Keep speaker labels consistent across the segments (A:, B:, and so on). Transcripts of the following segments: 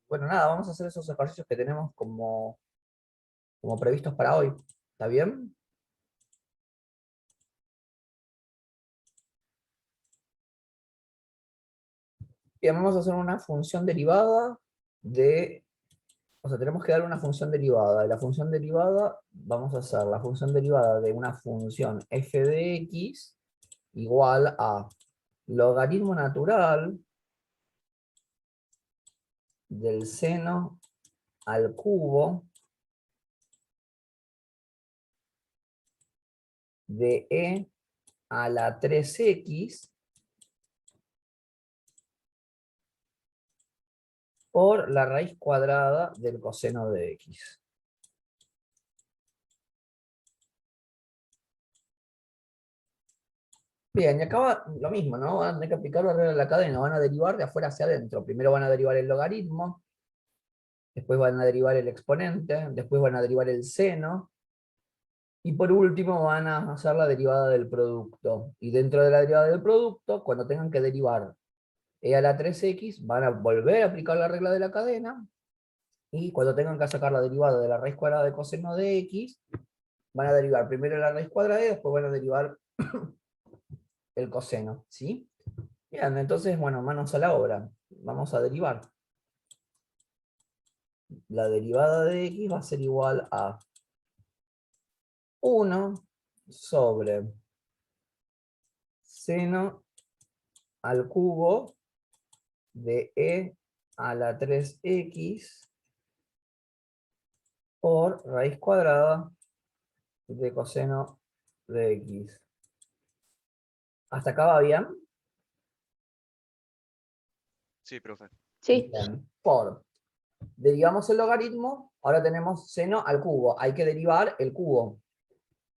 A: Bueno, nada, vamos a hacer esos ejercicios que tenemos como previstos para hoy. ¿Está bien? Bien, vamos a hacer una función derivada de... O sea, tenemos que dar una función derivada. Y la función derivada, vamos a hacer la función derivada de una función f de x igual a logaritmo natural del seno al cubo de e a la 3x por la raíz cuadrada del coseno de x. Bien, y acá va lo mismo, ¿no? Van a tener que aplicar la regla de la cadena, van a derivar de afuera hacia adentro. Primero van a derivar el logaritmo, después van a derivar el exponente, después van a derivar el seno, y por último van a hacer la derivada del producto. Y dentro de la derivada del producto, cuando tengan que derivar e a la 3x, van a volver a aplicar la regla de la cadena, y cuando tengan que sacar la derivada de la raíz cuadrada de coseno de x, van a derivar primero la raíz cuadrada y después van a derivar el coseno, ¿sí? Bien, entonces, bueno, manos a la obra. Vamos a derivar. La derivada de x va a ser igual a 1 sobre seno al cubo de e a la 3x por raíz cuadrada de coseno de x. ¿Hasta acá va bien?
B: Sí, profe.
C: Sí,
A: Bien. Por. Derivamos el logaritmo, ahora tenemos seno al cubo. Hay que derivar el cubo.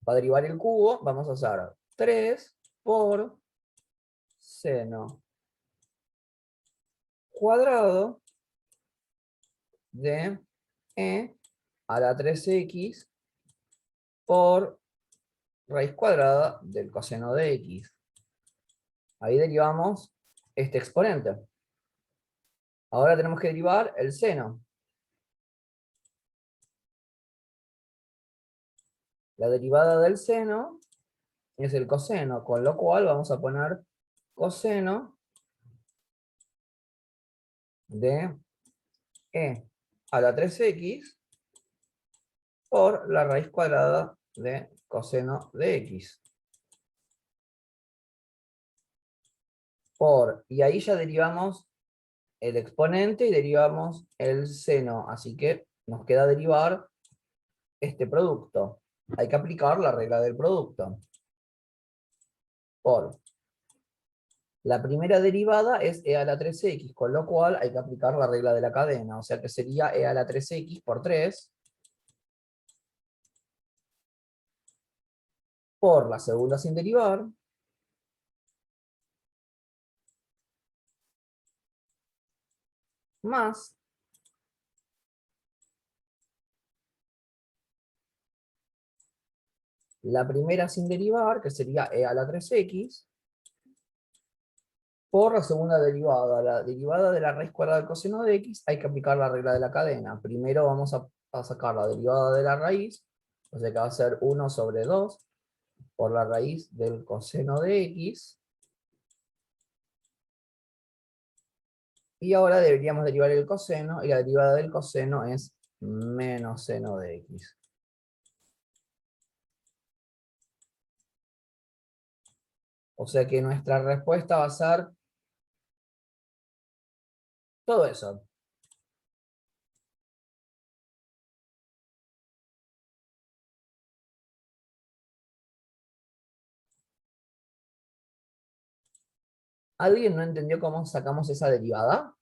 A: Para derivar el cubo, vamos a hacer 3 por seno cuadrado de e a la 3x por raíz cuadrada del coseno de x. Ahí derivamos este exponente. Ahora tenemos que derivar el seno. La derivada del seno es el coseno, con lo cual vamos a poner coseno de e a la 3x por la raíz cuadrada de coseno de x. Y ahí ya derivamos el exponente y derivamos el seno, así que nos queda derivar este producto. Hay que aplicar la regla del producto. Por la primera derivada es e a la 3x, con lo cual hay que aplicar la regla de la cadena, o sea que sería e a la 3x por 3 por la segunda sin derivar, más la primera sin derivar, que sería e a la 3x, por la segunda derivada. La derivada de la raíz cuadrada del coseno de x, hay que aplicar la regla de la cadena. Primero vamos a sacar la derivada de la raíz, o sea que va a ser 1 sobre 2 por la raíz del coseno de x. Y ahora deberíamos derivar el coseno, y la derivada del coseno es menos seno de x. O sea que nuestra respuesta va a ser todo eso. ¿Alguien no entendió cómo sacamos esa derivada?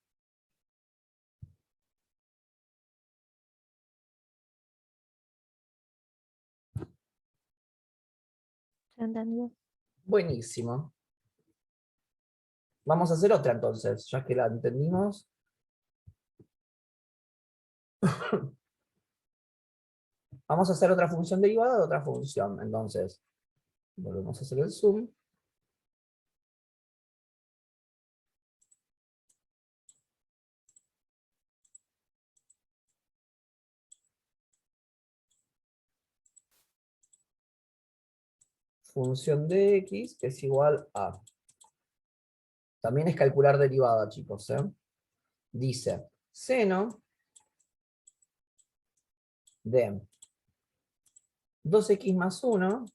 C: se entendió.
A: Buenísimo. Vamos a hacer otra entonces, ya que la entendimos. Vamos a hacer otra función derivada de otra función. Entonces, volvemos a hacer el zoom. función de x es igual a... También es calcular derivada, chicos, ¿eh? Dice, seno de 2x más 1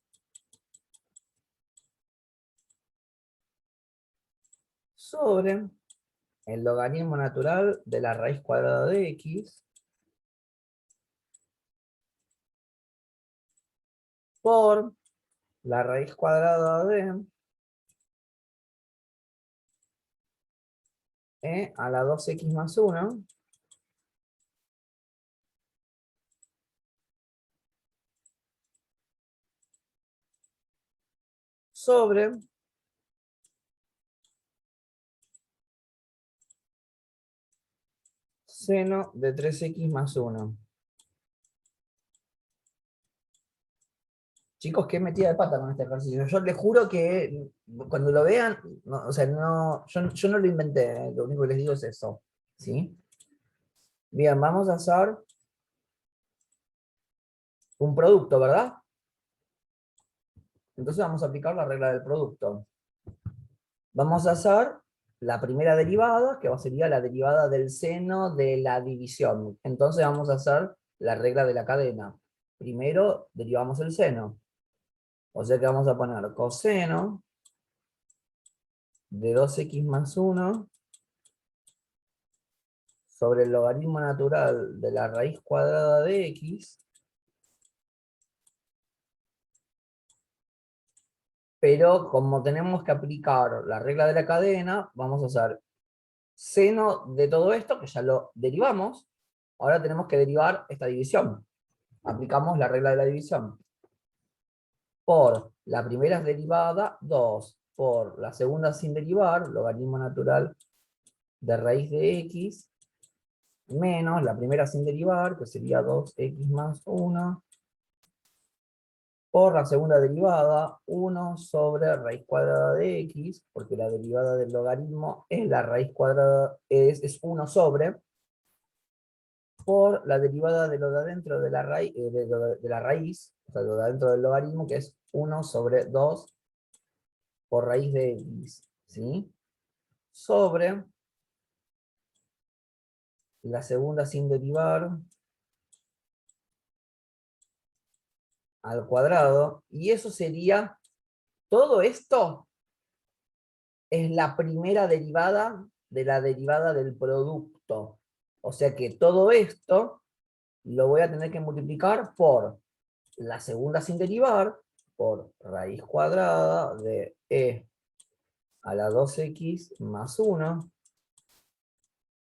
A: sobre el logaritmo natural de la raíz cuadrada de x por la raíz cuadrada de a la 2x más 1 sobre seno de 3x más 1. Chicos, qué metida de pata con este ejercicio. Yo les juro que cuando lo vean, no, o sea, no, yo no lo inventé, lo único que les digo es eso. ¿Sí? Bien, vamos a hacer un producto, ¿verdad? Entonces vamos a aplicar la regla del producto. Vamos a hacer la primera derivada, que sería la derivada del seno de la división. Entonces vamos a hacer la regla de la cadena. Primero derivamos el seno. O sea que vamos a poner coseno de 2x más 1 sobre el logaritmo natural de la raíz cuadrada de x, pero como tenemos que aplicar la regla de la cadena, vamos a hacer seno de todo esto, que ya lo derivamos, ahora tenemos que derivar esta división. Aplicamos la regla de la división. Por la primera derivada, 2. Por la segunda sin derivar, logaritmo natural de raíz de x, menos la primera sin derivar, que sería 2x más 1, por la segunda derivada, 1 sobre raíz cuadrada de x, porque la derivada del logaritmo es la raíz cuadrada, es 1 sobre, por la derivada de lo de adentro de la raíz, de la raíz, o sea, lo de adentro del logaritmo, que es 1 sobre 2 por raíz de x, ¿sí? Sobre la segunda sin derivar al cuadrado, y eso sería, todo esto es la primera derivada de la derivada del producto. O sea que todo esto lo voy a tener que multiplicar por la segunda sin derivar, por raíz cuadrada de e a la 2x más 1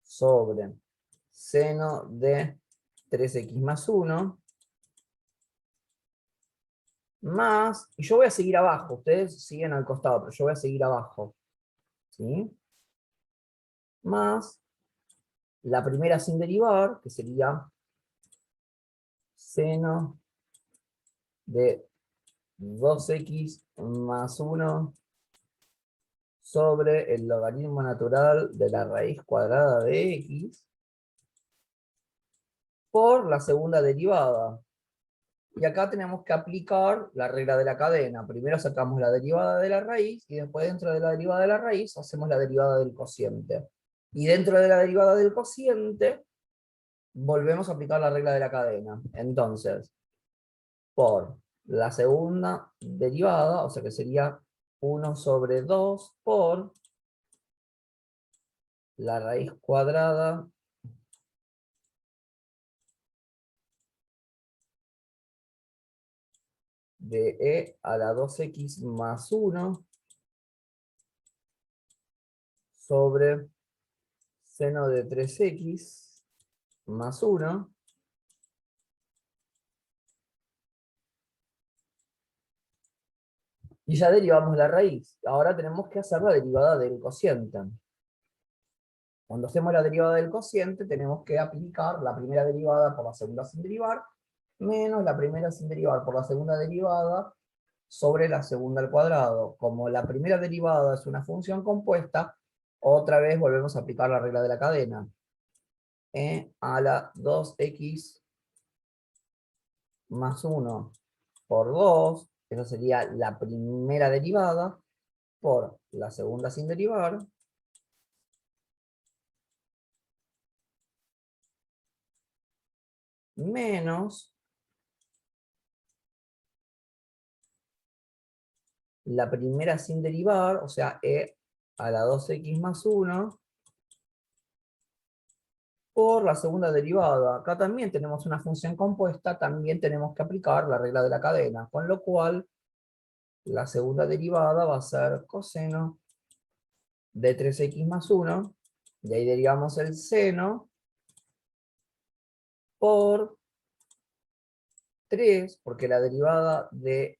A: sobre seno de 3x más 1 más, y yo voy a seguir abajo, ustedes siguen al costado, pero yo voy a seguir abajo, ¿sí? Más la primera sin derivar, que sería seno de 2x más 1 sobre el logaritmo natural de la raíz cuadrada de x por la segunda derivada. Y acá tenemos que aplicar la regla de la cadena. Primero sacamos la derivada de la raíz y después dentro de la derivada de la raíz hacemos la derivada del cociente. Y dentro de la derivada del cociente volvemos a aplicar la regla de la cadena. Entonces, por la segunda derivada, o sea que sería 1 sobre 2 por la raíz cuadrada de e a la 2x más 1 sobre seno de 3x más 1. Y ya derivamos la raíz. Ahora tenemos que hacer la derivada del cociente. Cuando hacemos la derivada del cociente, tenemos que aplicar la primera derivada por la segunda sin derivar, menos la primera sin derivar por la segunda derivada sobre la segunda al cuadrado. Como la primera derivada es una función compuesta, otra vez volvemos a aplicar la regla de la cadena. E a la 2x más 1 por 2 Esa sería la primera derivada por la segunda sin derivar, menos la primera sin derivar, o sea, e a la 2x más 1, por la segunda derivada. Acá también tenemos una función compuesta, también tenemos que aplicar la regla de la cadena, con lo cual la segunda derivada va a ser coseno de 3x más 1, de ahí derivamos el seno, por 3, porque la derivada de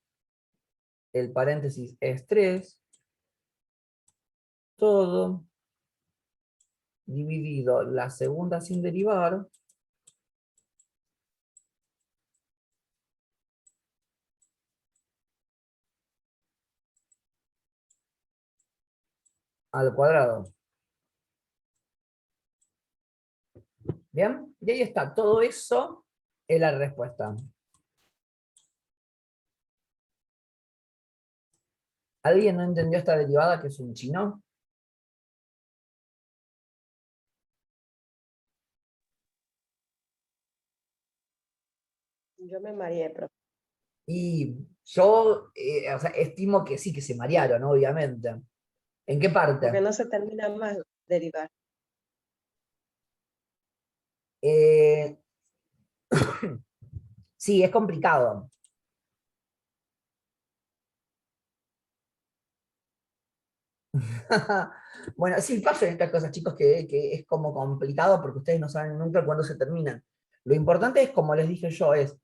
A: el paréntesis es 3, todo dividido la segunda sin derivar, al cuadrado. ¿Bien? Y ahí está, todo eso es la respuesta. ¿Alguien no entendió esta derivada que es un chino?
B: Yo me mareé, profe.
A: Y yo, o sea, estimo que sí, que se marearon, ¿no? Obviamente. ¿En qué
B: Porque
A: parte?
B: no se termina más derivar.
A: Eh, sí, es complicado. Bueno, sí pasan estas cosas, chicos, que es como complicado porque ustedes no saben nunca cuándo se terminan. Lo importante es, como les dije yo, es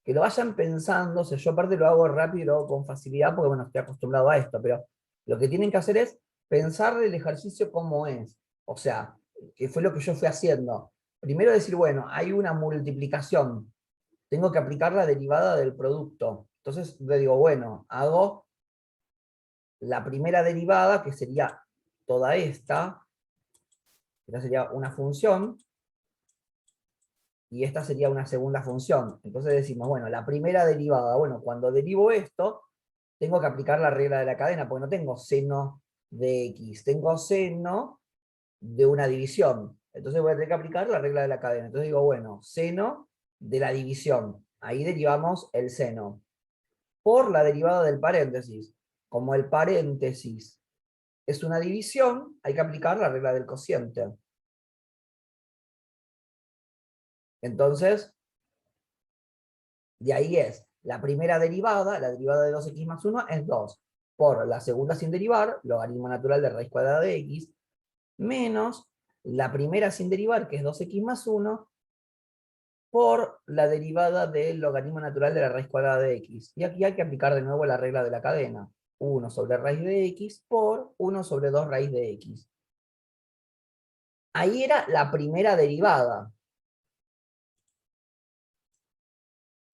A: que lo vayan pensando. O sea, yo aparte lo hago rápido y lo hago con facilidad porque, bueno, estoy acostumbrado a esto, pero lo que tienen que hacer es pensar el ejercicio como es. O sea, que fue lo que yo fui haciendo. Primero decir, bueno, hay una multiplicación, tengo que aplicar la derivada del producto. Entonces le digo, bueno, hago la primera derivada, que sería toda esta sería una función, y esta sería una segunda función. Entonces decimos, bueno, la primera derivada, bueno, cuando derivo esto, tengo que aplicar la regla de la cadena, porque no tengo seno de x, tengo seno de una división. Entonces voy a tener que aplicar la regla de la cadena. Entonces digo, bueno, seno de la división. Ahí derivamos el seno. Por la derivada del paréntesis. Como el paréntesis es una división, hay que aplicar la regla del cociente. Entonces, de ahí es la primera derivada, la derivada de 2x más 1 es 2, por la segunda sin derivar, logaritmo natural de raíz cuadrada de x, menos la primera sin derivar, que es 2x más 1, por la derivada del logaritmo natural de la raíz cuadrada de x. Y aquí hay que aplicar de nuevo la regla de la cadena. 1 sobre raíz de x por 1 sobre 2 raíz de x. Ahí era la primera derivada.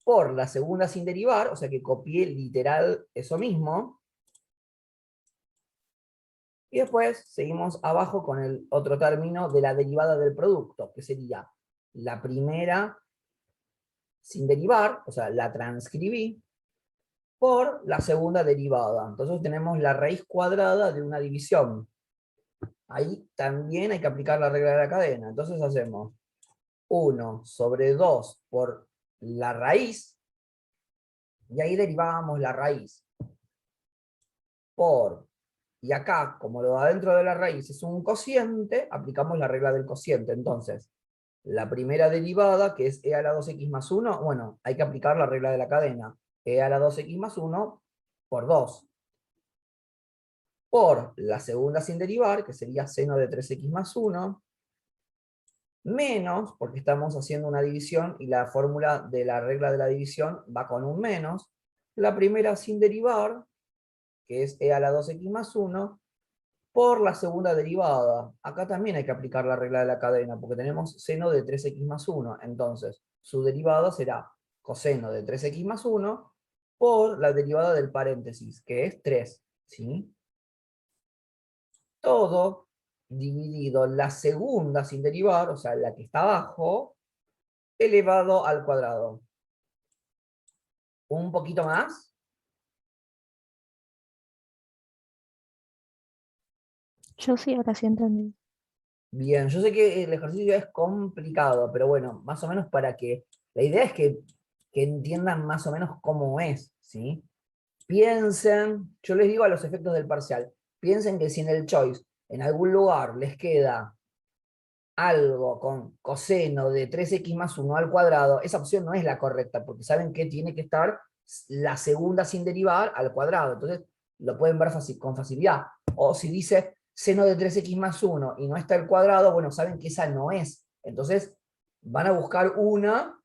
A: Por la segunda sin derivar, o sea que copié literal eso mismo. Y después seguimos abajo con el otro término de la derivada del producto, que sería la primera sin derivar, o sea, la transcribí, por la segunda derivada. Entonces tenemos la raíz cuadrada de una división. Ahí también hay que aplicar la regla de la cadena. Entonces hacemos 1 sobre 2 por la raíz, y ahí derivábamos la raíz. Por, y acá, como lo de adentro de la raíz es un cociente, aplicamos la regla del cociente. Entonces, la primera derivada, que es e a la 2x más 1, bueno, hay que aplicar la regla de la cadena. E a la 2x más 1 por 2. Por la segunda sin derivar, que sería seno de 3x más 1, menos, porque estamos haciendo una división y la fórmula de la regla de la división va con un menos. La primera sin derivar, que es e a la 2x más 1, por la segunda derivada. Acá también hay que aplicar la regla de la cadena, porque tenemos seno de 3x más 1. Entonces, su derivada será coseno de 3x más 1 por la derivada del paréntesis, que es 3. ¿Sí? Todo dividido la segunda sin derivar, o sea, la que está abajo, elevado al cuadrado. Un poquito más.
C: Yo sí, ahora sí entendí.
A: Bien, yo sé que el ejercicio es complicado, pero bueno, más o menos para que... La idea es que entiendan más o menos cómo es, ¿sí? Piensen, yo les digo a los efectos del parcial, piensen que si en el choice, en algún lugar les queda algo con coseno de 3x más 1 al cuadrado, esa opción no es la correcta, porque saben que tiene que estar la segunda sin derivar al cuadrado, entonces lo pueden ver con facilidad. O si dice seno de 3x más 1 y no está el cuadrado, bueno, saben que esa no es. Entonces van a buscar una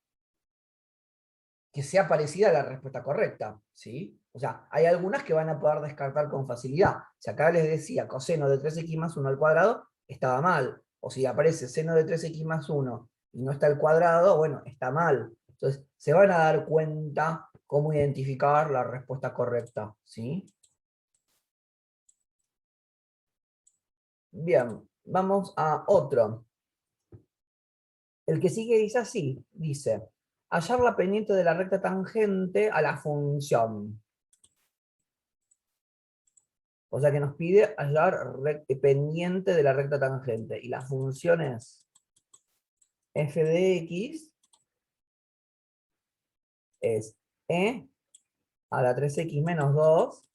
A: que sea parecida a la respuesta correcta, ¿sí? O sea, hay algunas que van a poder descartar con facilidad. Si acá les decía coseno de 3x más 1 al cuadrado, estaba mal. O si aparece seno de 3x más 1 y no está el cuadrado, bueno, está mal. Entonces, se van a dar cuenta cómo identificar la respuesta correcta, ¿sí? Bien, vamos a otro. El que sigue dice así, dice, hallar la pendiente de la recta tangente a la función. O sea que nos pide hallar pendiente de la recta tangente. Y la función es f de x es e a la 3x menos 2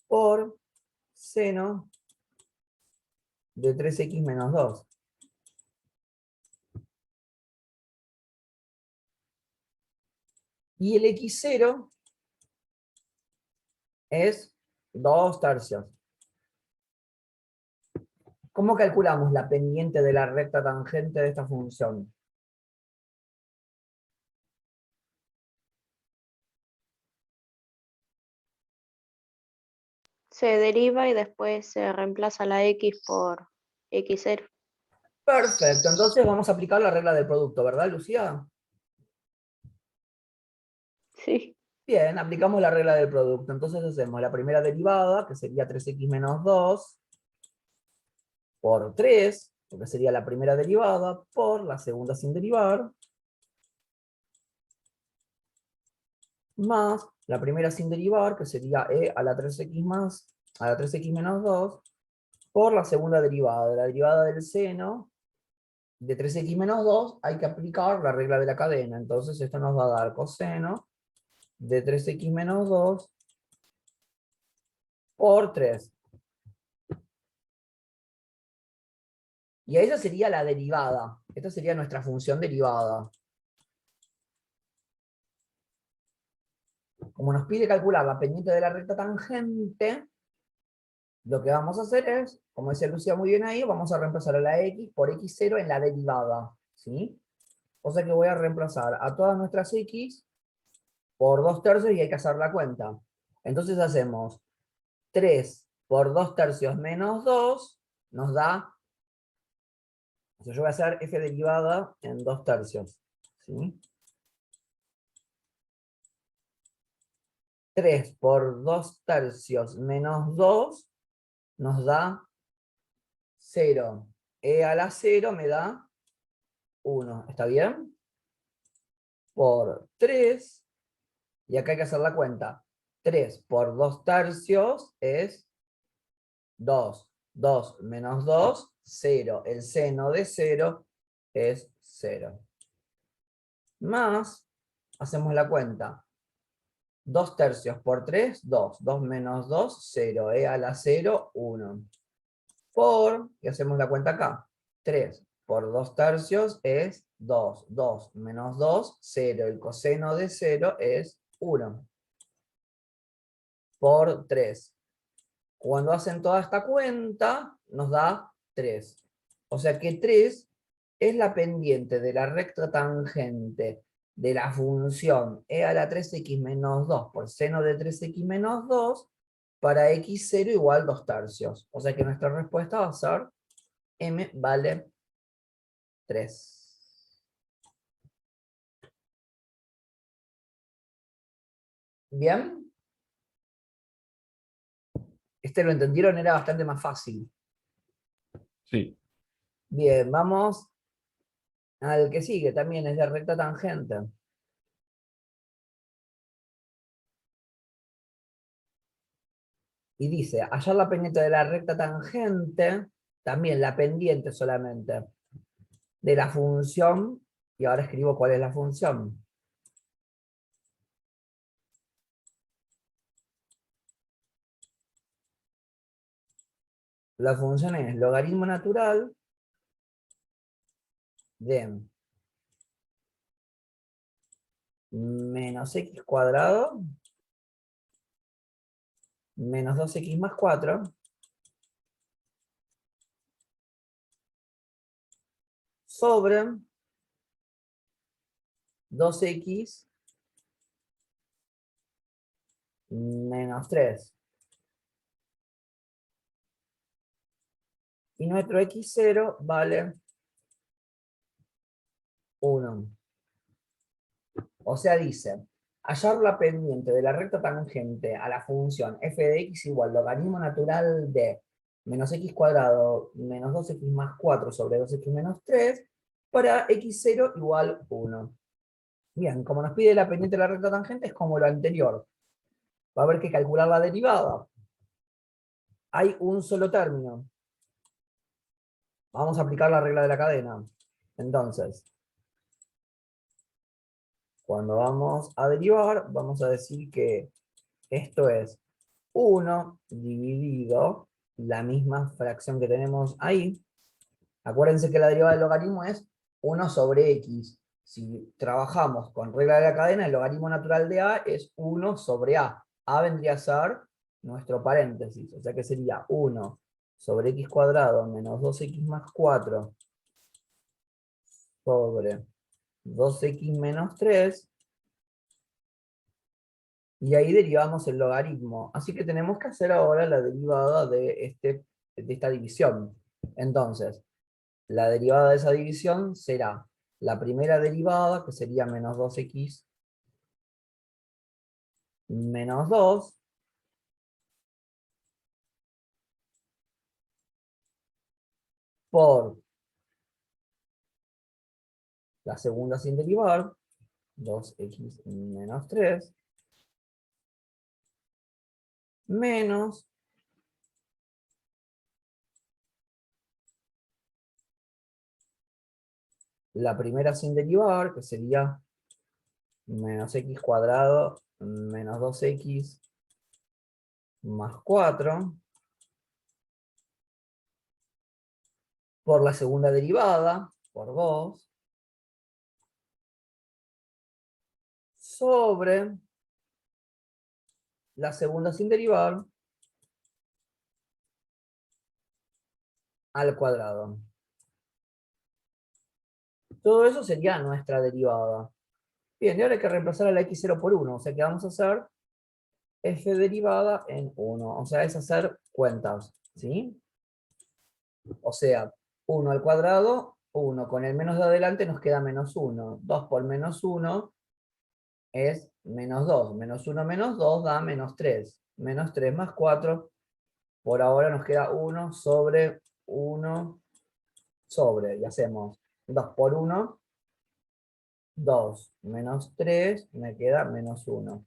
A: por seno de 3x menos 2. Y el x0 es 2 tercios. ¿Cómo calculamos la pendiente de la recta tangente de esta función?
D: Se deriva y después se reemplaza la x por x0.
A: Perfecto, entonces vamos a aplicar la regla del producto, ¿verdad, Lucía?
D: Sí.
A: Bien, aplicamos la regla del producto. Entonces hacemos la primera derivada, que sería 3x menos 2, por 3, porque sería la primera derivada, por la segunda sin derivar, más la primera sin derivar, que sería e a la 3x a la 3x menos 2, por la segunda derivada. De la derivada del seno de 3x menos 2 hay que aplicar la regla de la cadena. Entonces esto nos va a dar coseno de 3x menos 2 por 3. Y esa sería la derivada. Esta sería nuestra función derivada. Como nos pide calcular la pendiente de la recta tangente, lo que vamos a hacer es, como decía Lucía muy bien ahí, vamos a reemplazar a la x por x0 en la derivada, ¿sí? O sea que voy a reemplazar a todas nuestras x por 2 tercios y hay que hacer la cuenta. Entonces hacemos 3 por 2 tercios menos 2, nos da, o sea, yo voy a hacer f derivada en 2 tercios, ¿sí? 3 por 2 tercios menos 2 nos da 0. E a la 0 me da 1. ¿Está bien? Por 3, y acá hay que hacer la cuenta. 3 por 2 tercios es 2. 2 menos 2, 0. El seno de 0 es 0. Más, hacemos la cuenta. 2 tercios por 3, 2. 2 menos 2, 0. E a la 0, 1. Por, y hacemos la cuenta acá, 3 por 2 tercios es 2. 2 menos 2, 0. El coseno de 0 es 1. Por 3. Cuando hacen toda esta cuenta, nos da 3. O sea que 3 es la pendiente de la recta tangente de la función e a la 3x menos 2 por seno de 3x menos 2 para x0 igual 2 tercios. O sea que nuestra respuesta va a ser m vale 3. ¿Bien? Este lo entendieron, era bastante más fácil.
E: Sí.
A: Bien, vamos al que sigue, también es de recta tangente. Y dice, hallar la pendiente de la recta tangente, también la pendiente solamente, de la función, y ahora escribo cuál es la función. La función es logaritmo natural de menos x cuadrado menos 2x más 4 sobre 2x menos 3. Y nuestro x0 vale 1. O sea, dice, hallar la pendiente de la recta tangente a la función f de x igual logaritmo natural de menos x cuadrado menos 2x más 4 sobre 2x menos 3 para x0 igual 1. Bien, como nos pide la pendiente de la recta tangente, es como lo anterior. Va a haber que calcular la derivada. Hay un solo término. Vamos a aplicar la regla de la cadena. Entonces, cuando vamos a derivar, vamos a decir que esto es 1 dividido la misma fracción que tenemos ahí. Acuérdense que la derivada del logaritmo es 1 sobre x. Si trabajamos con regla de la cadena, el logaritmo natural de a es 1 sobre a. A vendría a ser nuestro paréntesis, o sea que sería 1 sobre x cuadrado menos 2x más 4 sobre 2x menos 3, y ahí derivamos el logaritmo. Así que tenemos que hacer ahora la derivada de esta división. Entonces, la derivada de esa división será la primera derivada, que sería menos 2x menos 2, por la segunda sin derivar, 2x menos 3, menos la primera sin derivar, que sería menos x cuadrado menos 2x más 4, por la segunda derivada, por 2, sobre la segunda sin derivar al cuadrado. Todo eso sería nuestra derivada. Bien, y ahora hay que reemplazar a la x0 por 1, o sea que vamos a hacer f derivada en 1, o sea, es hacer cuentas, ¿sí? O sea, 1 al cuadrado, 1 con el menos de adelante nos queda menos 1, 2 por menos 1 es menos 2, menos 2 da menos 3 más 4, por ahora nos queda 1 sobre 1 sobre, y hacemos 2 por 1, 2 menos 3, me queda menos 1.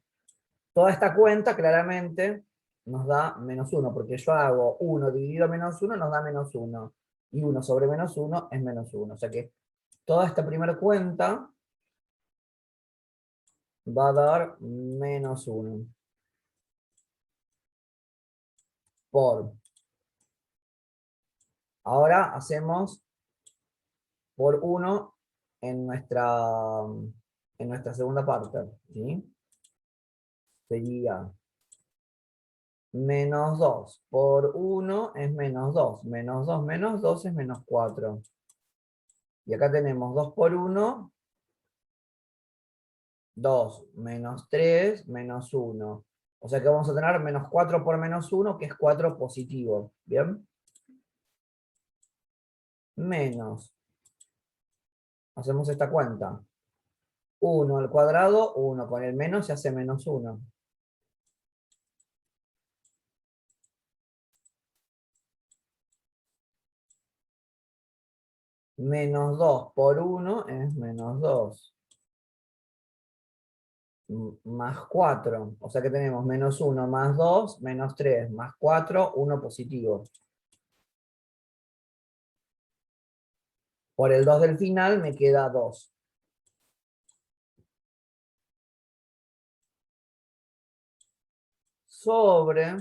A: Toda esta cuenta claramente nos da menos 1, porque yo hago 1 dividido menos 1 nos da menos 1, y 1 sobre menos 1 es menos 1. O sea que toda esta primera cuenta va a dar menos 1. Ahora hacemos por 1 en nuestra segunda parte, ¿sí? Sería menos 2 por 1 es menos 2. Menos 2 menos 2 es menos 4. Y acá tenemos 2 por 1, 2 menos 3 menos 1. O sea que vamos a tener menos 4 por menos 1, que es 4 positivo. ¿Bien? Menos. Hacemos esta cuenta. 1 al cuadrado, 1 con el menos se hace menos 1. Menos 2 por 1 es menos 2. más 4. O sea que tenemos menos 1 más 2, menos 3 más 4, 1 positivo. Por el 2 del final me queda 2. Sobre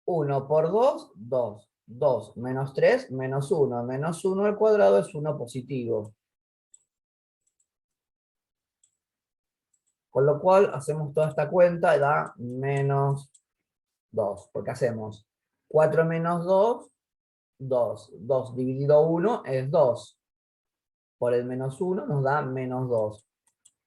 A: 1 por 2, 2. 2 menos 3, menos 1. Menos 1 al cuadrado es 1 positivo. Con lo cual hacemos toda esta cuenta y da menos 2. Porque hacemos 4 menos 2, 2. 2 dividido 1 es 2. Por el menos 1 nos da menos 2.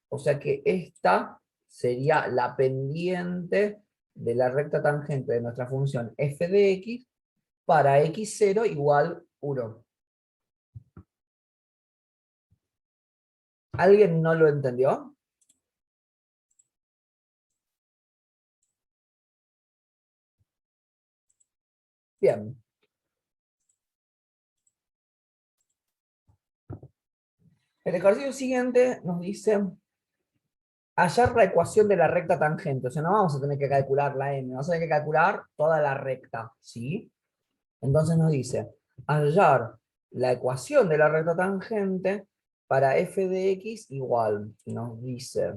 A: O sea que esta sería la pendiente de la recta tangente de nuestra función f de x para x0 igual 1. ¿Alguien no lo entendió? Bien. El ejercicio siguiente nos dice hallar la ecuación de la recta tangente. O sea, no vamos a tener que calcular la m, vamos a tener que calcular toda la recta, ¿sí? Entonces nos dice hallar la ecuación de la recta tangente para f de x igual. Y nos dice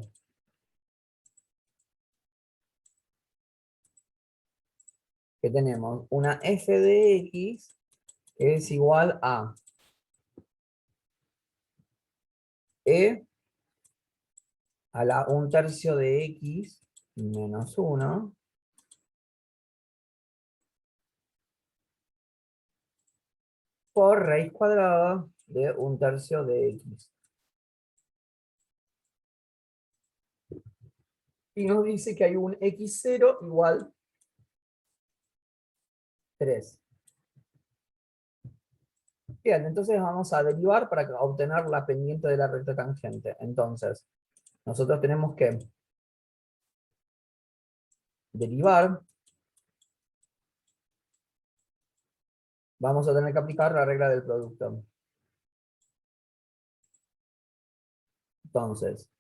A: que tenemos una f de x que es igual a e a la 1/3 de x menos 1 por raíz cuadrada de 1/3 de x. Y nos dice que hay un x0 igual 3. Bien, entonces vamos a derivar para obtener la pendiente de la recta tangente. Entonces, nosotros tenemos que derivar. Vamos a tener que aplicar la regla del producto. Entonces,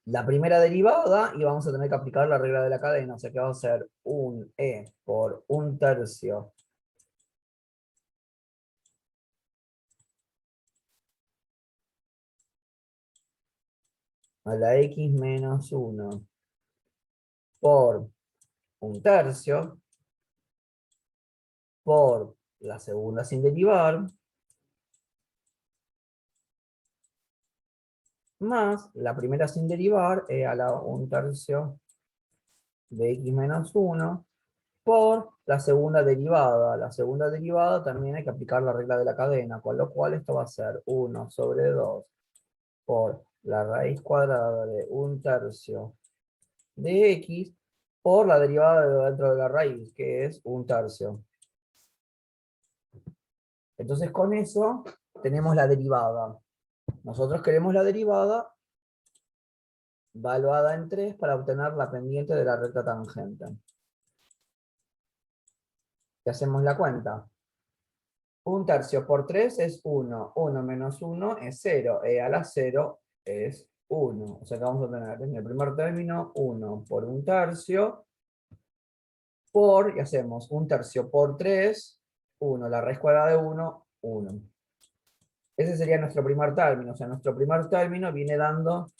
A: la primera derivada, y vamos a tener que aplicar la regla de la cadena. O sea que va a ser un e por 1/3 a la x menos 1 por 1/3 por la segunda sin derivar, más la primera sin derivar, e a la 1/3 de x menos 1, por la segunda derivada. La segunda derivada también hay que aplicar la regla de la cadena, con lo cual esto va a ser 1 sobre 2 por la raíz cuadrada de 1/3 de x por la derivada de dentro de la raíz, que es 1/3. Entonces con eso tenemos la derivada. Nosotros queremos la derivada valuada en 3 para obtener la pendiente de la recta tangente. Y hacemos la cuenta. 1/3 por 3 es 1. 1 menos 1 es 0. E a la 0 es 1. O sea que vamos a tener en el primer término 1 por 1/3 por, y hacemos 1/3 por 3, 1. La raíz cuadrada de 1, 1. Ese sería nuestro primer término. O sea, nuestro primer término viene dando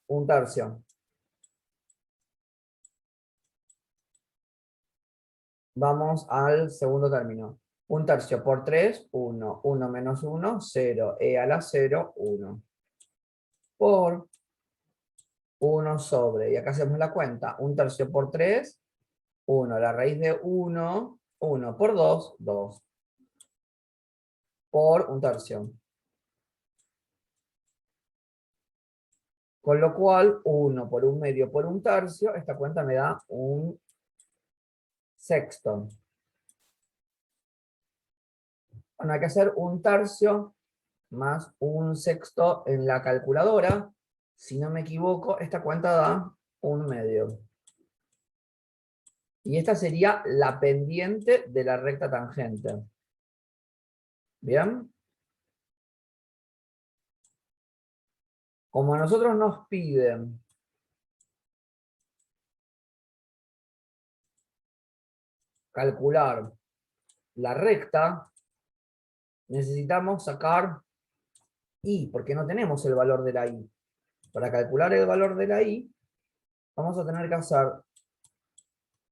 A: 1/3. Vamos al segundo término. 1/3 por 3, 1. 1 menos 1, 0. E a la 0, 1. Por 1 sobre, y acá hacemos la cuenta. 1/3 por 3, 1. La raíz de 1, 1 por 2, 2. Por 1/3. Con lo cual, 1 por 1/2 por 1/3, esta cuenta me da 1/6. Bueno, hay que hacer 1/3 más 1/6 en la calculadora. Si no me equivoco, esta cuenta da 1/2. Y esta sería la pendiente de la recta tangente. ¿Bien? Como a nosotros nos piden calcular la recta, necesitamos sacar y, porque no tenemos el valor de la y. Para calcular el valor de la y, vamos a tener que hacer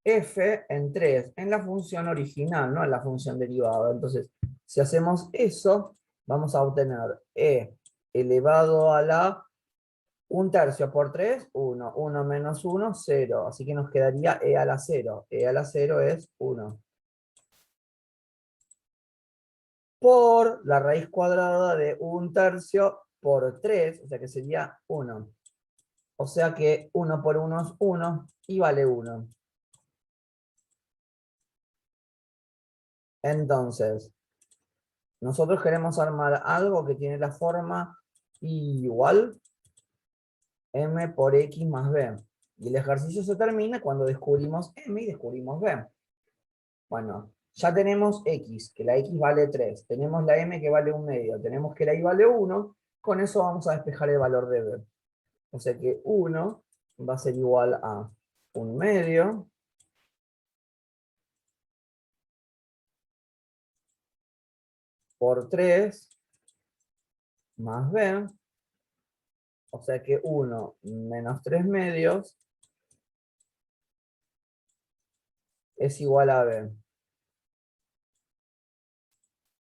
A: f en 3 en la función original, no en la función derivada. Entonces, si hacemos eso, vamos a obtener e elevado a la 1/3 por 3, 1. 1 menos 1, 0. Así que nos quedaría e a la 0. E a la 0 es 1. Por la raíz cuadrada de 1/3 por 3, o sea que sería 1. O sea que 1 por 1 es 1 y vale 1. Entonces, nosotros queremos armar algo que tiene la forma y igual m por x más b. Y el ejercicio se termina cuando descubrimos m y descubrimos b. Bueno, ya tenemos x, que la x vale 3. Tenemos la m que vale 1/2. Tenemos que la y vale 1. Con eso vamos a despejar el valor de b. O sea que 1 va a ser igual a 1/2 por 3 más b. O sea que 1 menos 3/2 es igual a b.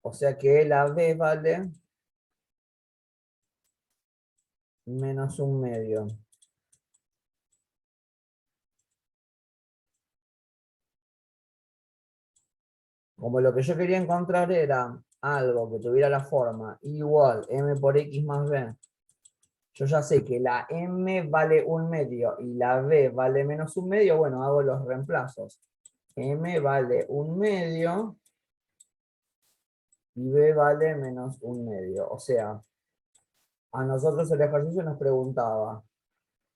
A: O sea que la b vale menos 1/2. Como lo que yo quería encontrar era algo que tuviera la forma igual m por x más b, yo ya sé que la m vale 1/2 y la b vale menos 1/2, bueno, hago los reemplazos. M vale 1/2 y b vale menos 1/2. O sea, a nosotros el ejercicio nos preguntaba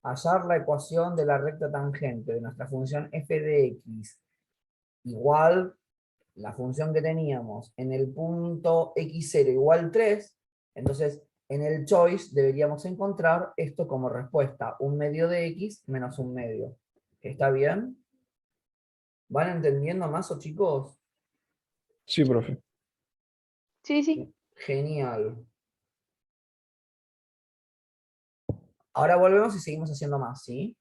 A: hallar la ecuación de la recta tangente de nuestra función f de x igual la función que teníamos en el punto x0 igual 3, entonces en el choice deberíamos encontrar esto como respuesta, 1/2 de x menos 1/2. ¿Está bien? ¿Van entendiendo más, o chicos?
E: Sí, profe.
D: Sí, sí.
A: Genial. Ahora volvemos y seguimos haciendo más, ¿sí?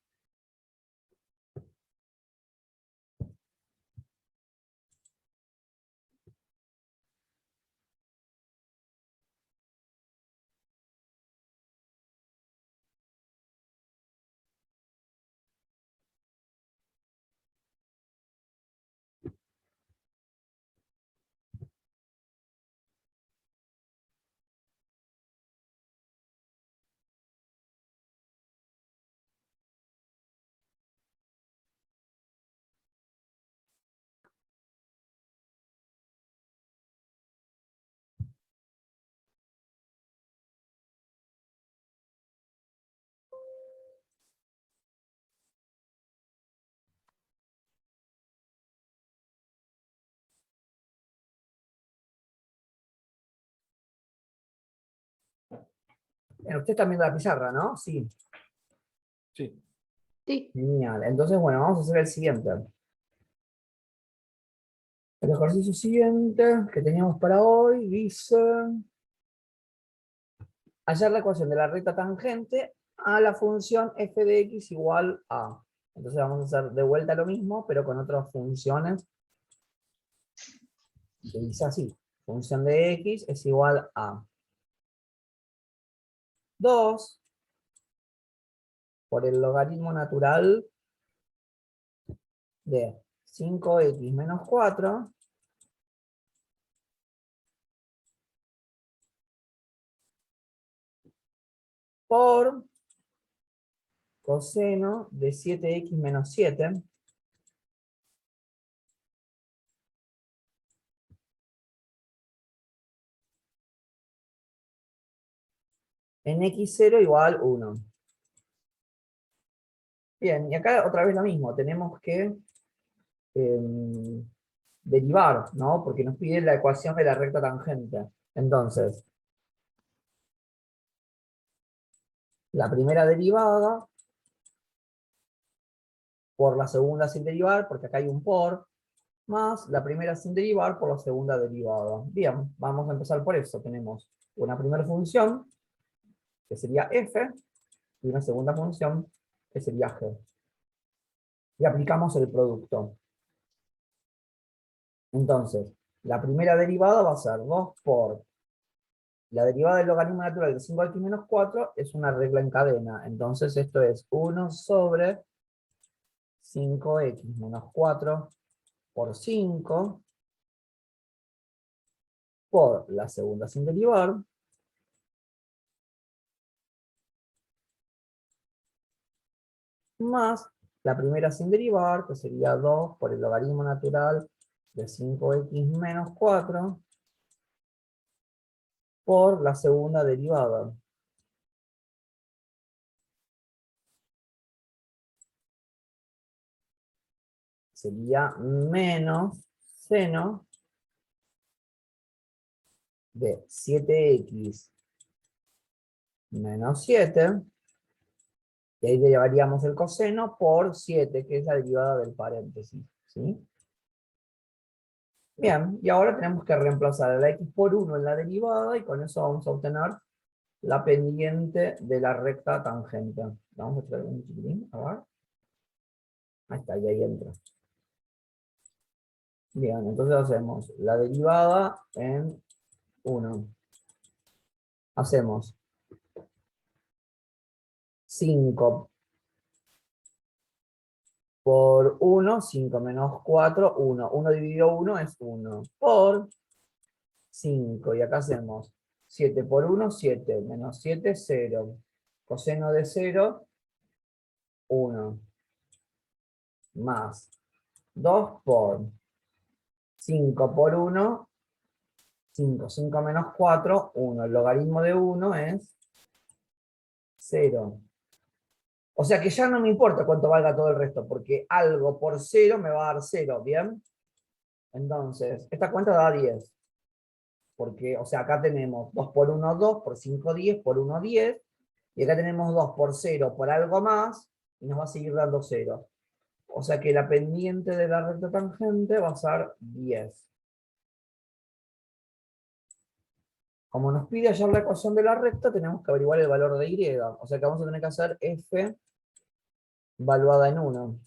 A: Bien, usted está viendo la pizarra, ¿no? Sí.
E: Sí.
D: Sí.
A: Genial. Entonces, bueno, vamos a hacer el siguiente. El ejercicio siguiente que teníamos para hoy dice hallar la ecuación de la recta tangente a la función f de x igual a. Entonces vamos a hacer de vuelta lo mismo, pero con otras funciones. Que dice así, función de x es igual a 2 por el logaritmo natural de 5x menos 4 por coseno de 7x menos 7 en x0 igual 1. Bien, y acá otra vez lo mismo, tenemos que derivar, ¿no? Porque nos pide la ecuación de la recta tangente. Entonces, la primera derivada por la segunda sin derivar, porque acá hay un por, más la primera sin derivar por la segunda derivada. Bien, vamos a empezar por eso. Tenemos una primera función, que sería f, y una segunda función, que sería g. Y aplicamos el producto. Entonces, la primera derivada va a ser 2 por la derivada del logaritmo natural de 5x menos 4 es una regla en cadena. Entonces esto es 1 sobre 5x menos 4 por 5 por la segunda sin derivar más la primera sin derivar, que sería 2 por el logaritmo natural de 5x menos 4 por la segunda derivada. Sería menos seno de 7x menos 7, y ahí derivaríamos el coseno por 7, que es la derivada del paréntesis, ¿sí? Bien, y ahora tenemos que reemplazar a la x por 1 en la derivada, y con eso vamos a obtener la pendiente de la recta tangente. Vamos a traer un chiquitín, a ver. Ahí está, y ahí entra. Bien, entonces hacemos la derivada en 1. Hacemos 5 por 1, 5 menos 4, 1. 1 dividido 1 es 1. Por 5. Y acá hacemos 7 por 1, 7. Menos 7, 0. Coseno de 0, 1. Más 2 por 5 por 1, 5. 5 menos 4, 1. El logaritmo de 1 es 0. O sea que ya no me importa cuánto valga todo el resto, porque algo por 0 me va a dar 0, ¿bien? Entonces, esta cuenta da 10. Porque, o sea, acá tenemos 2 por 1, 2, por 5, 10, por 1, 10. Y acá tenemos 2 por 0, por algo más, y nos va a seguir dando 0. O sea que la pendiente de la recta tangente va a ser 10. Como nos pide hallar la ecuación de la recta, tenemos que averiguar el valor de y. O sea que vamos a tener que hacer f evaluada en 1.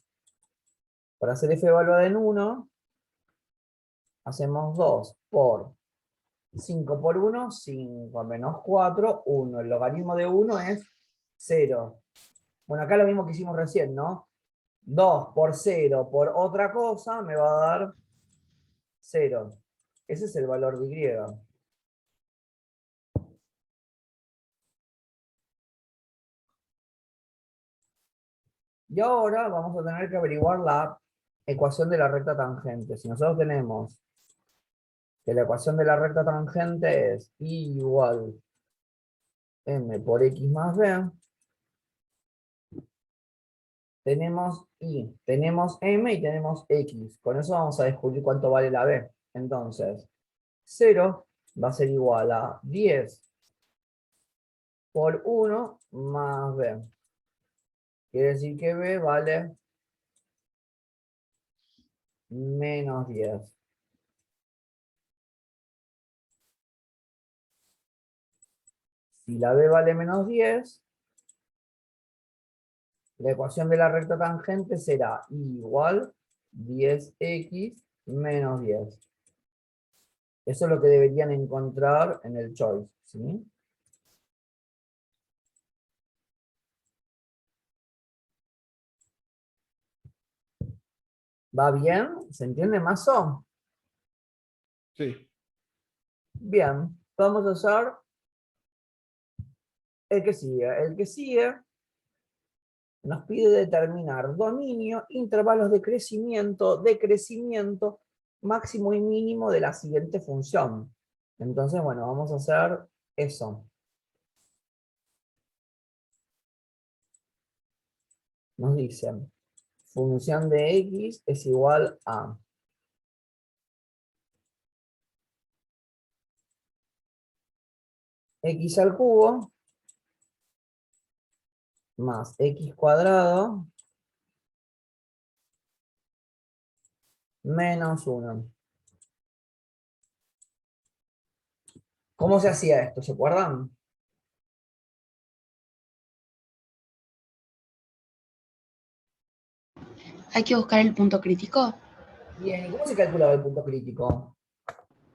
A: Para hacer f evaluada en 1, hacemos 2 por 5 por 1, 5 menos 4, 1. El logaritmo de 1 es 0. Bueno, acá lo mismo que hicimos recién, ¿no? 2 por 0 por otra cosa me va a dar 0. Ese es el valor de y. Y ahora vamos a tener que averiguar la ecuación de la recta tangente. Si nosotros tenemos que la ecuación de la recta tangente es y igual m por x más b, tenemos y, tenemos m y tenemos x. Con eso vamos a descubrir cuánto vale la b. Entonces, 0 va a ser igual a 10 por 1 más b. Quiere decir que b vale menos 10. Si la b vale menos 10, la ecuación de la recta tangente será igual 10x menos 10. Eso es lo que deberían encontrar en el choice, ¿sí? ¿Va bien? ¿Se entiende, Mazo?
E: Sí.
A: Bien, vamos a hacer el que sigue. El que sigue nos pide determinar dominio, intervalos de crecimiento, máximo y mínimo de la siguiente función. Entonces, bueno, vamos a hacer eso. Nos dicen, función de x es igual a x al cubo más x cuadrado menos 1. ¿Cómo se hacía esto? ¿Se acuerdan?
F: Hay que buscar el punto crítico,
A: Bien, ¿y cómo se calculaba el punto crítico?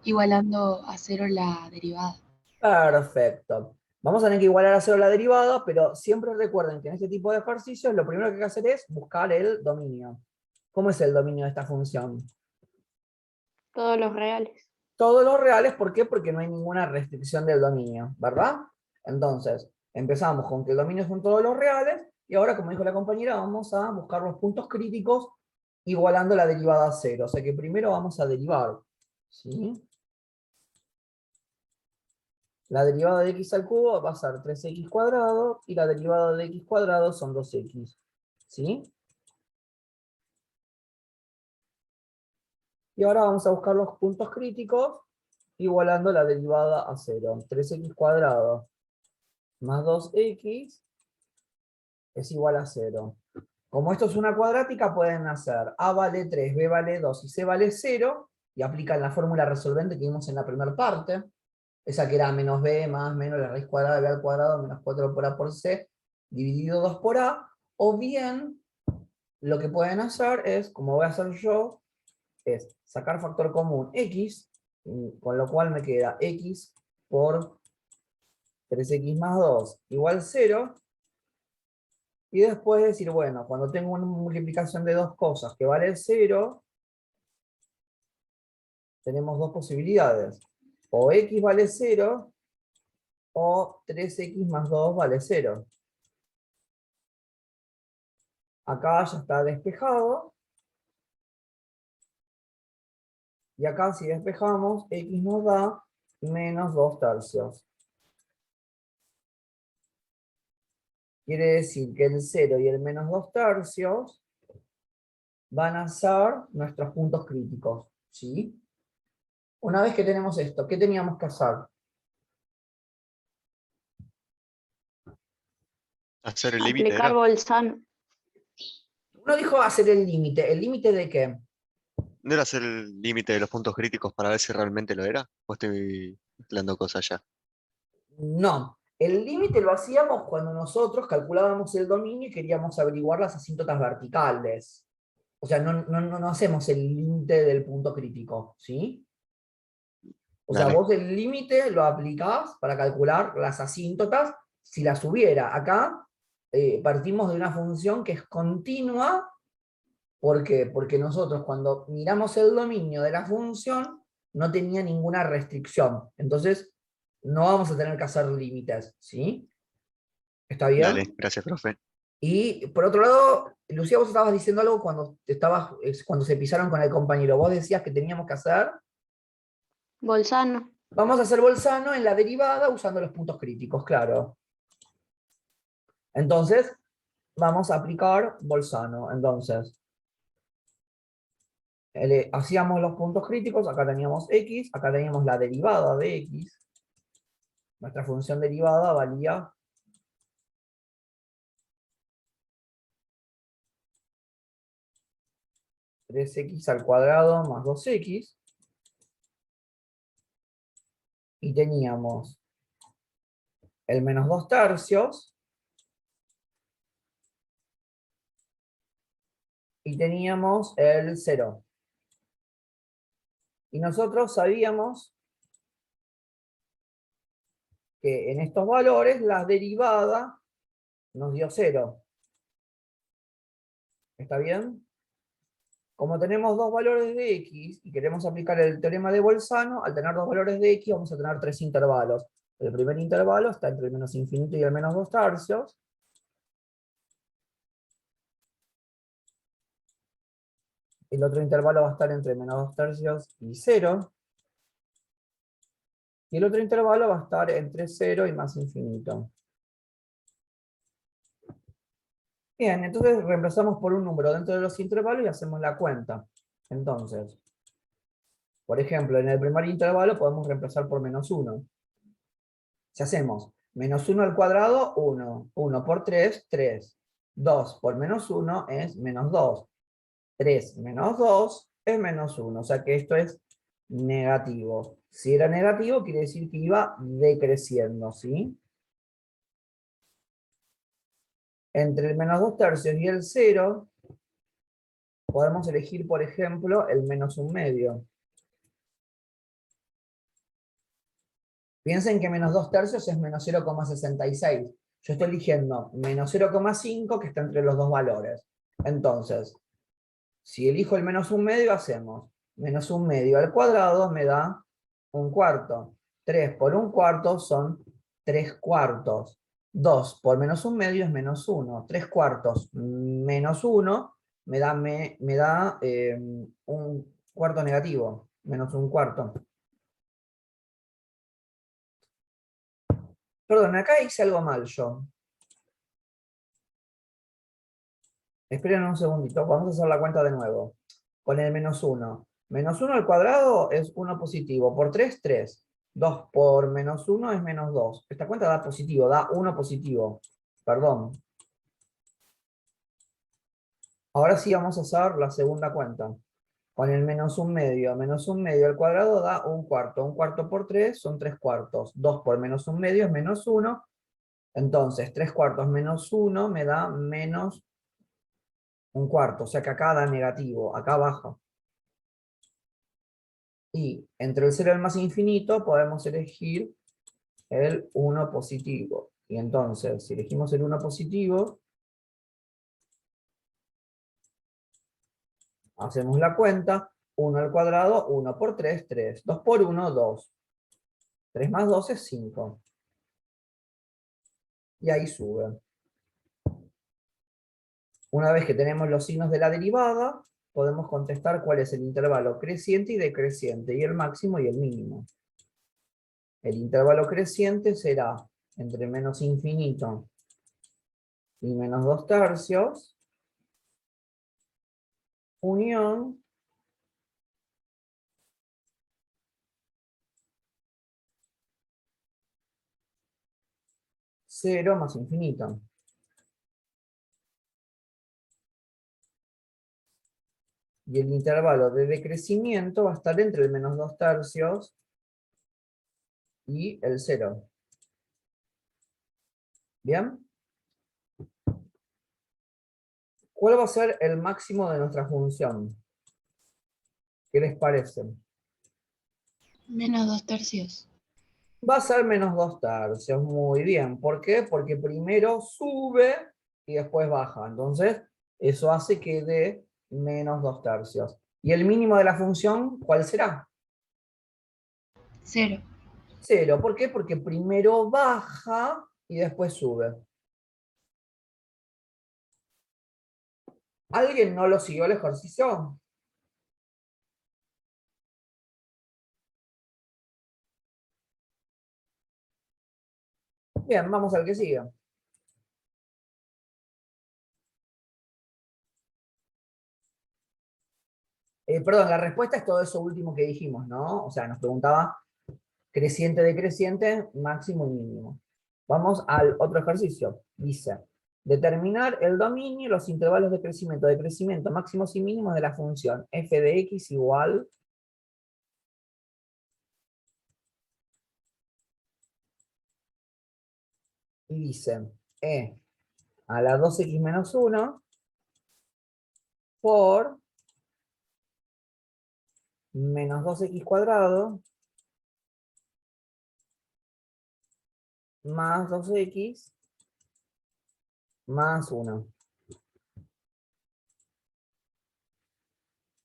F: igualando a cero la derivada.
A: Perfecto. Vamos a tener que igualar a cero la derivada, pero siempre recuerden que en este tipo de ejercicios lo primero que hay que hacer es buscar el dominio. ¿Cómo es el dominio de esta función?
D: Todos los reales.
A: Todos los reales, ¿por qué? Porque no hay ninguna restricción del dominio, ¿verdad? Entonces, empezamos con que el dominio son todos los reales, y ahora, como dijo la compañera, vamos a buscar los puntos críticos igualando la derivada a cero. O sea que primero vamos a derivar, ¿sí? La derivada de x al cubo va a ser 3x cuadrado, y la derivada de x cuadrado son 2x, ¿sí? Y ahora vamos a buscar los puntos críticos igualando la derivada a cero. 3x cuadrado más 2x es igual a 0. Como esto es una cuadrática, pueden hacer a vale 3, b vale 2 y c vale 0, y aplican la fórmula resolvente que vimos en la primera parte, esa que era menos b más menos la raíz cuadrada de b al cuadrado menos 4 por a por c, dividido 2 por a, o bien, lo que pueden hacer es, como voy a hacer yo, es sacar factor común x, con lo cual me queda x por 3x más 2 igual 0, y después decir, bueno, cuando tengo una multiplicación de dos cosas que vale 0, tenemos dos posibilidades. O x vale 0, o 3x más 2 vale 0. Acá ya está despejado. Y acá si despejamos, x nos da menos 2 tercios. Quiere decir que el 0 y el menos 2 tercios van a ser nuestros puntos críticos, ¿sí? Una vez que tenemos esto, ¿qué teníamos que hacer?
G: Hacer el límite,
D: Aplicar
G: ¿era?
D: Bolzano.
A: Uno dijo hacer el límite. ¿El límite de qué?
G: ¿No era hacer el límite de los puntos críticos para ver si realmente lo era? ¿O estoy mezclando cosas ya?
A: No. El límite lo hacíamos cuando nosotros calculábamos el dominio y queríamos averiguar las asíntotas verticales. O sea, no hacemos el límite del punto crítico, ¿sí? O sea,
G: Dale.
A: vos el límite lo aplicás para calcular las asíntotas si las hubiera. Acá partimos de una función que es continua. ¿Por qué? Porque nosotros cuando miramos el dominio de la función no tenía ninguna restricción. Entonces, no vamos a tener que hacer límites, ¿sí? ¿Está
G: Dale,
A: bien?
G: gracias, profe.
A: Y por otro lado, Lucía, vos estabas diciendo algo cuando se pisaron con el compañero. Vos decías que teníamos que hacer.
D: Bolzano.
A: Vamos a hacer Bolzano en la derivada usando los puntos críticos, claro. Entonces, vamos a aplicar Bolzano. Entonces, hacíamos los puntos críticos, acá teníamos x, acá teníamos la derivada de x. Nuestra función derivada valía 3x al cuadrado más 2x. Y teníamos el menos 2 tercios. Y teníamos el 0. Y nosotros sabíamos que en estos valores la derivada nos dio 0. ¿Está bien? Como tenemos dos valores de x y queremos aplicar el teorema de Bolzano, al tener dos valores de x vamos a tener tres intervalos. El primer intervalo está entre el menos infinito y el menos 2 tercios. El otro intervalo va a estar entre menos 2 tercios y 0. Y el otro intervalo va a estar entre 0 y más infinito. Bien, entonces reemplazamos por un número dentro de los intervalos y hacemos la cuenta. Entonces, por ejemplo, en el primer intervalo podemos reemplazar por menos 1. Si hacemos Menos 1 al cuadrado, 1. 1 por 3, 3. 2 por menos 1 es menos 2. 3 menos 2 es menos 1. O sea que esto es negativo. Si era negativo, quiere decir que iba decreciendo, ¿sí? Entre el menos 2 tercios y el 0, podemos elegir, por ejemplo, el menos 1 medio. Piensen que menos 2 tercios es menos 0,66. Yo estoy eligiendo menos 0,5, que está entre los dos valores. Entonces, si elijo el menos 1 medio, hacemos menos 1 medio al cuadrado me da 1 cuarto. 3 por 1 cuarto son 3 cuartos. 2 por menos 1 medio es menos 1. 3 cuartos menos 1 me da 1 cuarto negativo. Menos 1 cuarto. Perdón, acá hice algo mal yo. Esperen un segundito, vamos a hacer la cuenta de nuevo. Con el menos 1. Menos 1 al cuadrado es 1 positivo. Por 3, 3. 2 por menos 1 es menos 2. Esta cuenta da positivo, da 1 positivo. Perdón. Ahora sí vamos a hacer la segunda cuenta. Con el menos 1 medio. Menos 1 medio al cuadrado da 1 cuarto. 1 cuarto por 3 son 3 cuartos. 2 por menos 1 medio es menos 1. Entonces, 3 cuartos menos 1 me da menos 1 cuarto. O sea que acá da negativo. Acá baja. Y entre el 0 y el más infinito podemos elegir el 1 positivo. Y entonces, si elegimos el 1 positivo, hacemos la cuenta. 1 al cuadrado, 1 por 3, 3. 2 por 1, 2. 3 más 2 es 5. Y ahí sube. Una vez que tenemos los signos de la derivada, podemos contestar cuál es el intervalo creciente y decreciente, y el máximo y el mínimo. El intervalo creciente será entre menos infinito y menos 2 tercios, unión cero más infinito. Y el intervalo de decrecimiento va a estar entre el menos 2 tercios y el 0. ¿Bien? ¿Cuál va a ser el máximo de nuestra función? ¿Qué les parece?
F: Menos 2 tercios.
A: Va a ser menos 2 tercios, muy bien. ¿Por qué? Porque primero sube y después baja. Entonces, eso hace que dé menos 2 tercios. ¿Y el mínimo de la función cuál será?
F: 0.
A: 0. ¿Por qué? Porque primero baja y después sube. ¿Alguien no lo siguió el ejercicio? Bien, vamos al que sigue. Perdón, la respuesta es todo eso último que dijimos, ¿no? O sea, nos preguntaba creciente, decreciente, máximo y mínimo. Vamos al otro ejercicio. Dice, determinar el dominio y los intervalos de crecimiento, máximos y mínimos de la función f de x igual y dice e a la 2x menos 1 por menos 2x cuadrado más 2x más 1.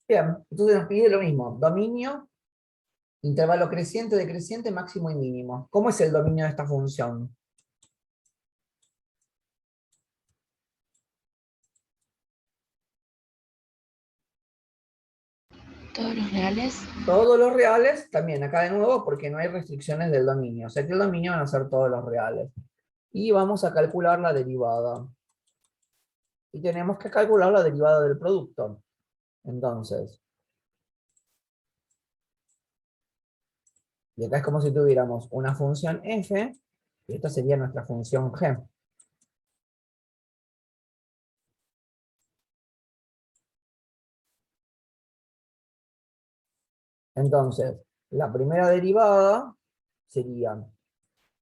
A: Bien, entonces nos pide lo mismo. Dominio, intervalo creciente, decreciente, máximo y mínimo. ¿Cómo es el dominio de esta función?
F: Todos los reales.
A: Todos los reales, también acá de nuevo, porque no hay restricciones del dominio. O sea que el dominio van a ser todos los reales. Y vamos a calcular la derivada. Y tenemos que calcular la derivada del producto. Entonces, y acá es como si tuviéramos una función f Y esta sería nuestra función g. Entonces, la primera derivada sería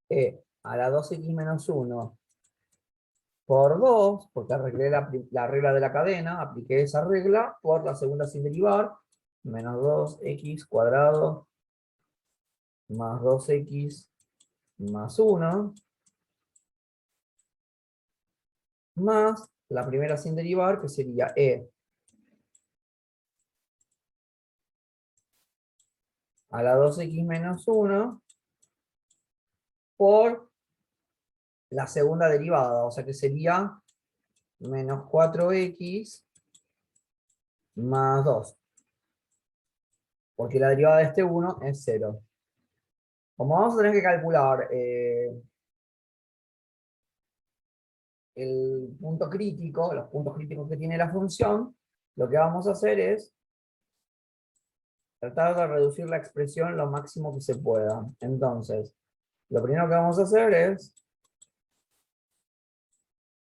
A: e a la 2x menos 1 por 2, porque arreglé la regla de la cadena, apliqué esa regla, por la segunda sin derivar, menos 2x cuadrado más 2x más 1, más la primera sin derivar, que sería e a la 2x menos 1 por la segunda derivada, o sea que sería menos 4x más 2, porque la derivada de este 1 es 0. Como vamos a tener que calcular el punto crítico, los puntos críticos que tiene la función, lo que vamos a hacer es tratar de reducir la expresión lo máximo que se pueda. Entonces, lo primero que vamos a hacer es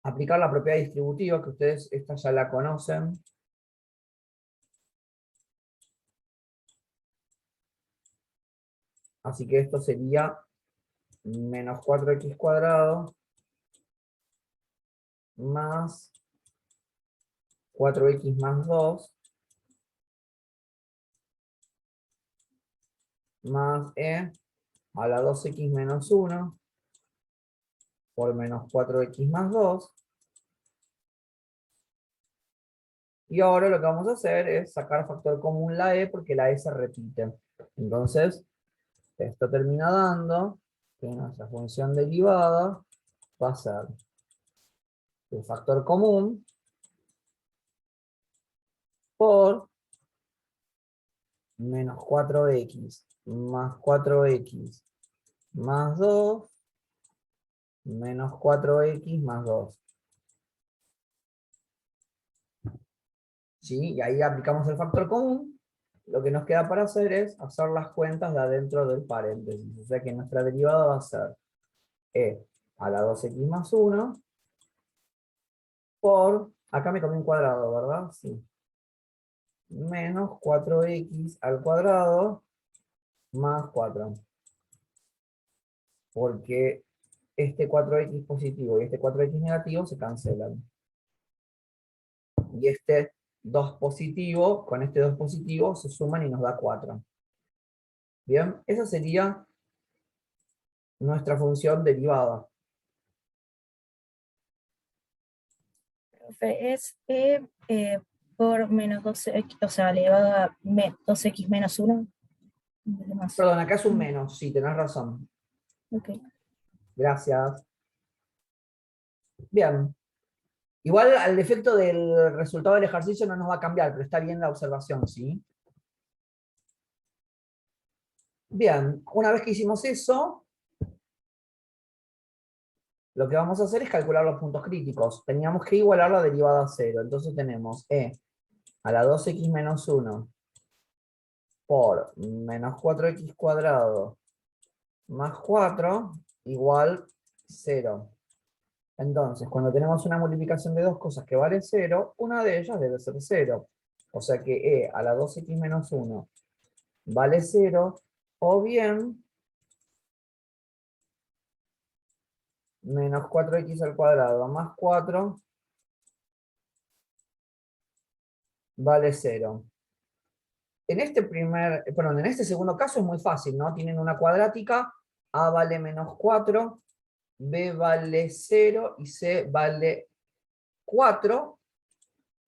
A: aplicar la propiedad distributiva, que ustedes esta ya la conocen. Así que esto sería menos 4x cuadrado más 4x más 2 más e a la 2x menos 1 por menos 4x más 2. Y ahora lo que vamos a hacer es sacar factor común la e, porque la e se repite. Entonces, esto termina dando que nuestra función derivada va a ser el factor común por menos 4x más 4x más 2 menos 4x más 2. ¿Sí? Y ahí aplicamos el factor común. Lo que nos queda para hacer es hacer las cuentas de adentro del paréntesis. O sea que nuestra derivada va a ser e a la 2x más 1 por, acá me comí un cuadrado, ¿verdad? Sí. Menos 4x al cuadrado más 4. Porque este 4x positivo y este 4x negativo se cancelan. Y este 2 positivo, con este 2 positivo se suman y nos da 4. Bien, esa sería nuestra función derivada.
C: Profe, es por menos 12x, o sea, elevado a 2x menos 1. Demás.
A: Perdón, acá es un menos, sí, tenés razón.
C: Ok.
A: Gracias. Bien. Igual al efecto del resultado del ejercicio no nos va a cambiar, pero está bien la observación, ¿sí? Bien, una vez que hicimos eso, lo que vamos a hacer es calcular los puntos críticos. Teníamos que igualar la derivada a 0. Entonces tenemos e a la 2x menos 1 por menos 4x cuadrado más 4 igual 0. Entonces, cuando tenemos una multiplicación de dos cosas que vale 0, una de ellas debe ser 0. O sea que e a la 2x menos 1 vale 0, o bien menos 4x al cuadrado más 4 vale 0. En este segundo caso es muy fácil, ¿no? Tienen una cuadrática, a vale menos 4, b vale 0 y c vale 4,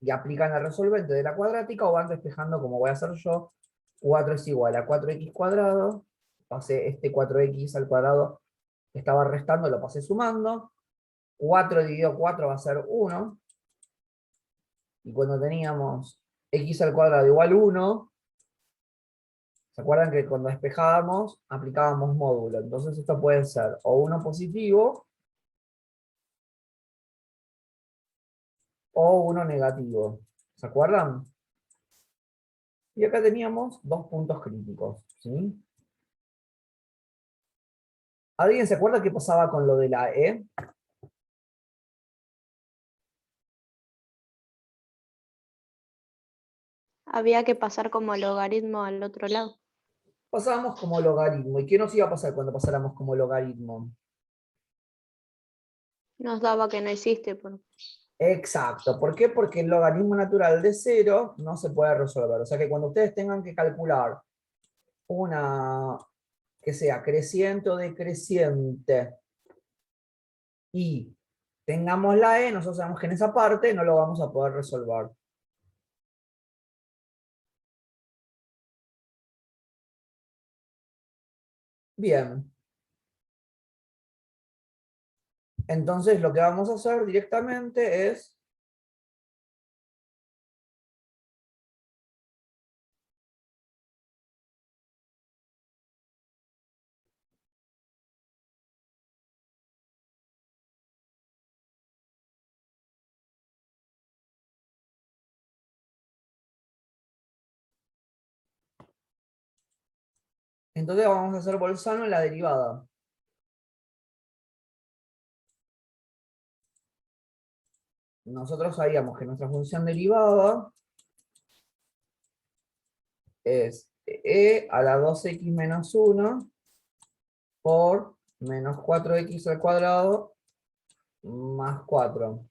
A: y aplican el resolvente de la cuadrática o van despejando como voy a hacer yo. 4 es igual a 4x cuadrado, pasé este 4x al cuadrado que estaba restando, lo pasé sumando, 4 dividido 4 va a ser 1, y cuando teníamos x al cuadrado igual 1, ¿se acuerdan que cuando despejábamos aplicábamos módulo? Entonces esto puede ser o 1 positivo o 1 negativo. ¿Se acuerdan? Y acá teníamos dos puntos críticos, ¿sí? ¿Alguien se acuerda qué pasaba con lo de la E?
D: Había que pasar como logaritmo al otro lado.
A: Pasábamos como logaritmo. ¿Y qué nos iba a pasar cuando pasáramos como logaritmo?
D: Nos daba que no existe.
A: Exacto. ¿Por qué? Porque el logaritmo natural de 0 no se puede resolver. O sea que cuando ustedes tengan que calcular una que sea creciente o decreciente y tengamos la E, nosotros sabemos que en esa parte no lo vamos a poder resolver. Bien. Entonces lo que vamos a hacer directamente es entonces vamos a hacer Bolzano en la derivada. Nosotros sabíamos que nuestra función derivada es e a la 2x menos 1 por menos 4x al cuadrado más 4.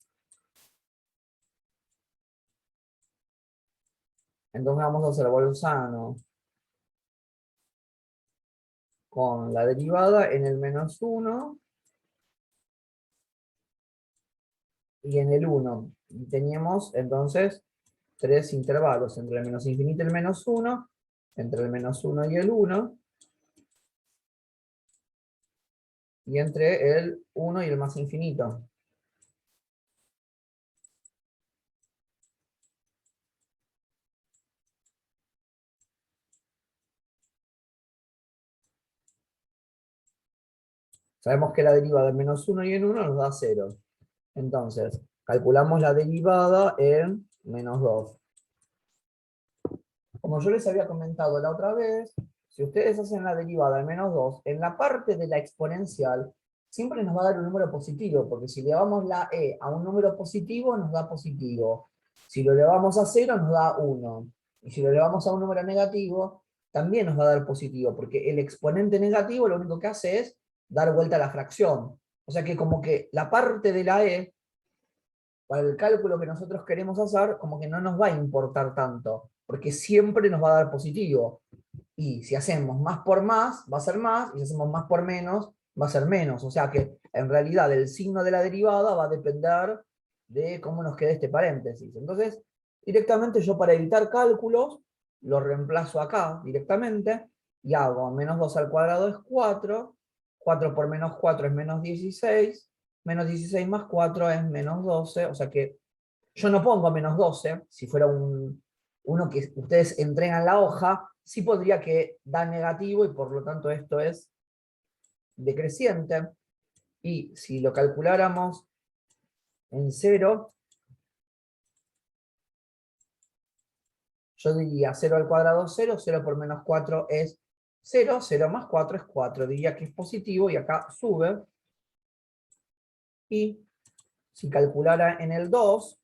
A: Entonces vamos a hacer Bolzano con la derivada en el menos 1 y en el 1. Y teníamos entonces tres intervalos, entre el menos infinito y el menos 1, entre el menos 1 y el 1, y entre el 1 y el más infinito. Sabemos que la derivada de menos 1 y en 1 nos da 0. Entonces, calculamos la derivada en menos 2. Como yo les había comentado la otra vez, si ustedes hacen la derivada en menos 2, en la parte de la exponencial, siempre nos va a dar un número positivo, porque si elevamos la e a un número positivo, nos da positivo. Si lo elevamos a 0, nos da 1. Y si lo elevamos a un número negativo, también nos va a dar positivo, porque el exponente negativo lo único que hace es dar vuelta a la fracción. O sea que como que la parte de la e, para el cálculo que nosotros queremos hacer, como que no nos va a importar tanto, porque siempre nos va a dar positivo. Y si hacemos más por más, va a ser más, y si hacemos más por menos, va a ser menos. O sea que en realidad el signo de la derivada va a depender de cómo nos quede este paréntesis. Entonces, directamente yo para evitar cálculos, lo reemplazo acá directamente, y hago menos 2 al cuadrado es 4, 4 por menos 4 es menos 16 más 4 es menos 12, o sea que yo no pongo menos 12, si fuera uno que ustedes entregan la hoja, sí podría que da negativo y por lo tanto esto es decreciente. Y si lo calculáramos en 0, yo diría 0 al cuadrado 0, 0 por menos 4 es 0, 0 más 4 es 4, diría que es positivo y acá sube. Y si calculara en el 2,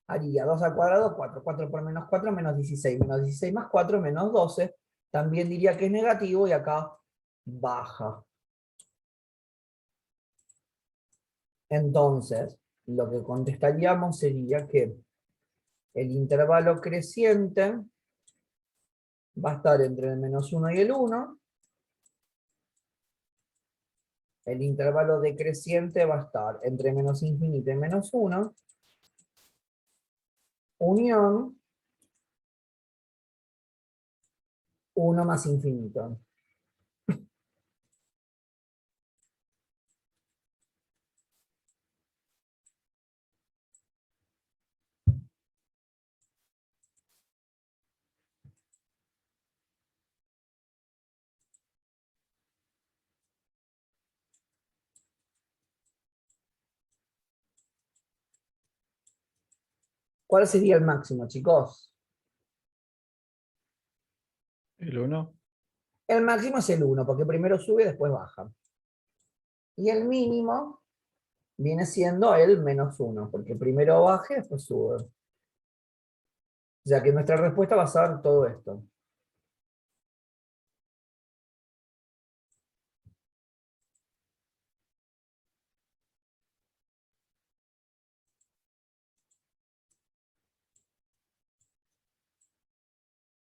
A: haría 2 al cuadrado, 4. 4 por menos 4, menos 16. Menos 16 más 4, menos 12. También diría que es negativo y acá baja. Entonces, lo que contestaríamos sería que el intervalo creciente va a estar entre el menos 1 y el 1. El intervalo decreciente va a estar entre menos infinito y menos 1. Unión 1 más infinito. ¿Cuál sería el máximo, chicos?
E: El 1.
A: El máximo es el 1, porque primero sube y después baja. Y el mínimo viene siendo el -1, porque primero baja y después sube. O sea que nuestra respuesta va a ser todo esto.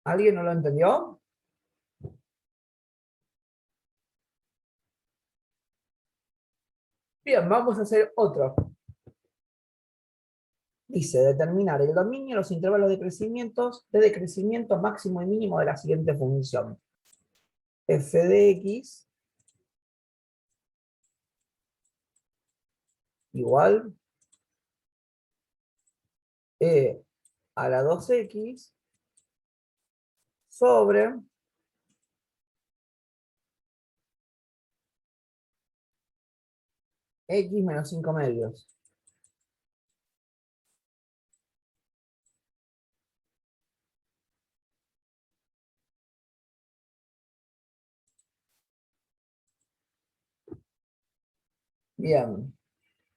A: ¿Alguien no lo entendió? Bien, vamos a hacer otro. Dice, determinar el dominio de los intervalos de decrecimiento máximo y mínimo de la siguiente función. F de x igual e a la 2x sobre x menos 5 medios. Bien,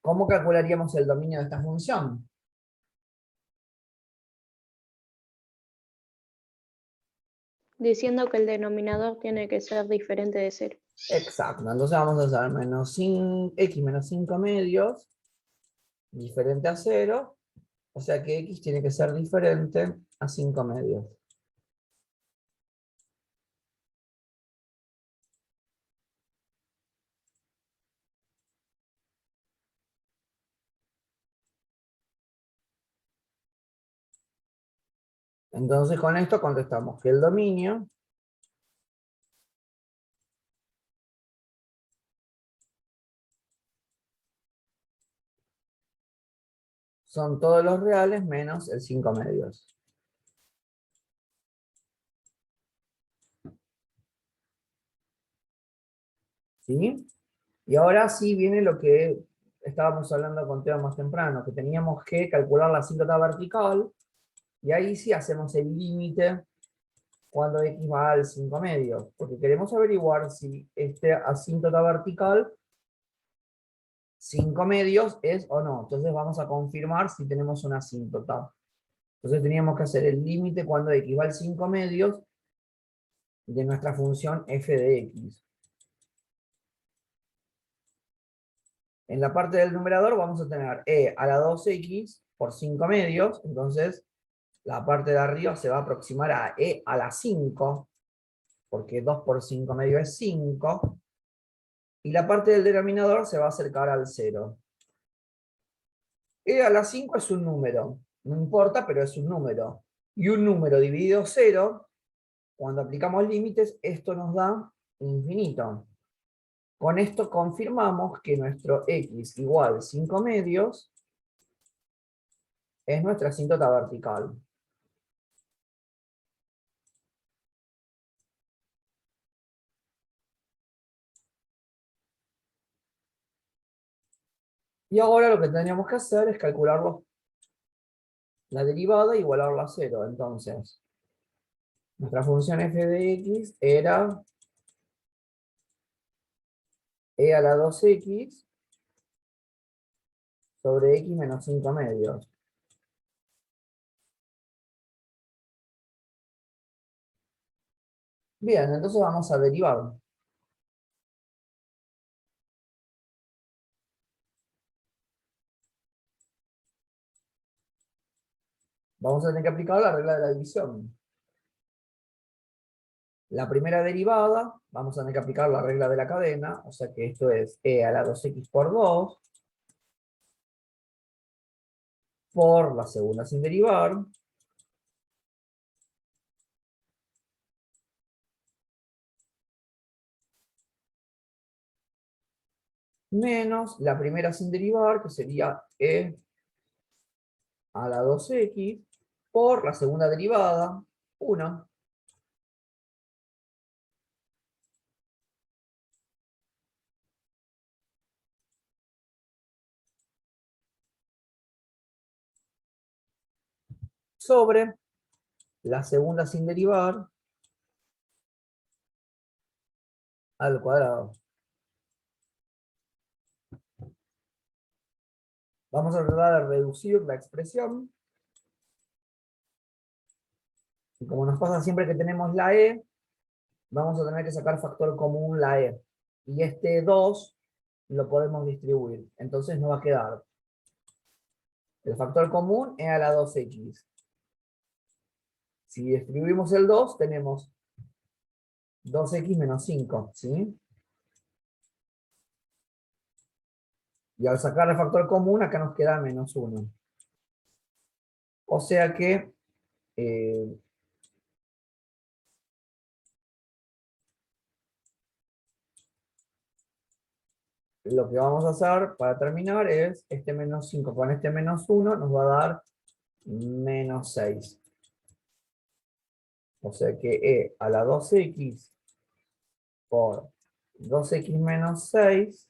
A: ¿cómo calcularíamos el dominio de esta función?
D: Diciendo que el denominador tiene que ser diferente de 0.
A: Exacto, entonces vamos a hacer x menos 5 medios, diferente a 0, o sea que x tiene que ser diferente a 5 medios. Entonces con esto contestamos que el dominio son todos los reales menos el 5 medios. ¿Sí? Y ahora sí viene lo que estábamos hablando con Teo más temprano, que teníamos que calcular la asíntota vertical, y ahí sí hacemos el límite cuando x va al 5 medios, porque queremos averiguar si este asíntota vertical 5 medios es o no. Entonces vamos a confirmar si tenemos una asíntota. Entonces teníamos que hacer el límite cuando x va al 5 medios de nuestra función f de x. En la parte del numerador vamos a tener e a la 2x por 5 medios, entonces la parte de arriba se va a aproximar a e a la 5, porque 2 por 5 medios es 5, y la parte del denominador se va a acercar al 0. E a la 5 es un número, no importa, pero es un número. Y un número dividido 0, cuando aplicamos límites, esto nos da infinito. Con esto confirmamos que nuestro x igual 5 medios es nuestra asíntota vertical. Y ahora lo que tendríamos que hacer es calcular la derivada e igualarla a 0. Entonces, nuestra función f de x era e a la 2x sobre x menos 5 medios. Bien, entonces vamos a derivar. Vamos a tener que aplicar la regla de la división. La primera derivada, vamos a tener que aplicar la regla de la cadena, o sea que esto es e a la 2x por 2, por la segunda sin derivar, menos la primera sin derivar, que sería e a la 2x, por la segunda derivada, 1. Sobre la segunda sin derivar, al cuadrado. Vamos a tratar de reducir la expresión. Y como nos pasa siempre que tenemos la e, vamos a tener que sacar factor común la e. Y este 2 lo podemos distribuir. Entonces nos va a quedar el factor común e a la 2x. Si distribuimos el 2, tenemos 2x menos 5, ¿sí? Y al sacar el factor común, acá nos queda menos 1. O sea que lo que vamos a hacer para terminar es este menos 5 con este menos 1 nos va a dar menos 6. O sea que e a la 2x por 2x menos 6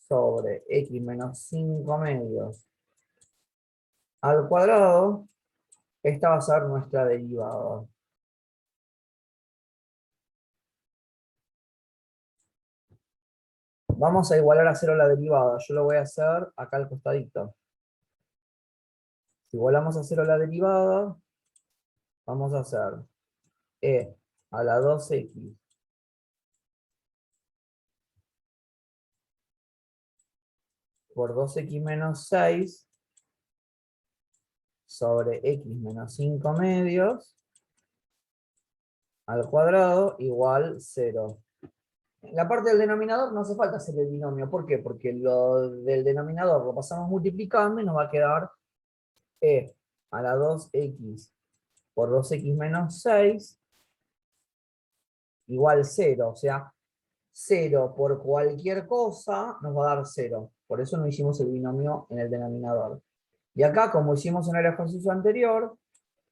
A: sobre x menos 5 medios al cuadrado, esta va a ser nuestra derivada. Vamos a igualar a 0 la derivada. Yo lo voy a hacer acá al costadito. Si igualamos a 0 la derivada, vamos a hacer e a la 2x por 2x menos 6 sobre x menos 5 medios al cuadrado igual 0. En la parte del denominador no hace falta hacer el binomio. ¿Por qué? Porque lo del denominador lo pasamos multiplicando y nos va a quedar e a la 2x por 2x menos 6 igual 0. O sea, 0 por cualquier cosa nos va a dar 0. Por eso no hicimos el binomio en el denominador. Y acá, como hicimos en el ejercicio anterior,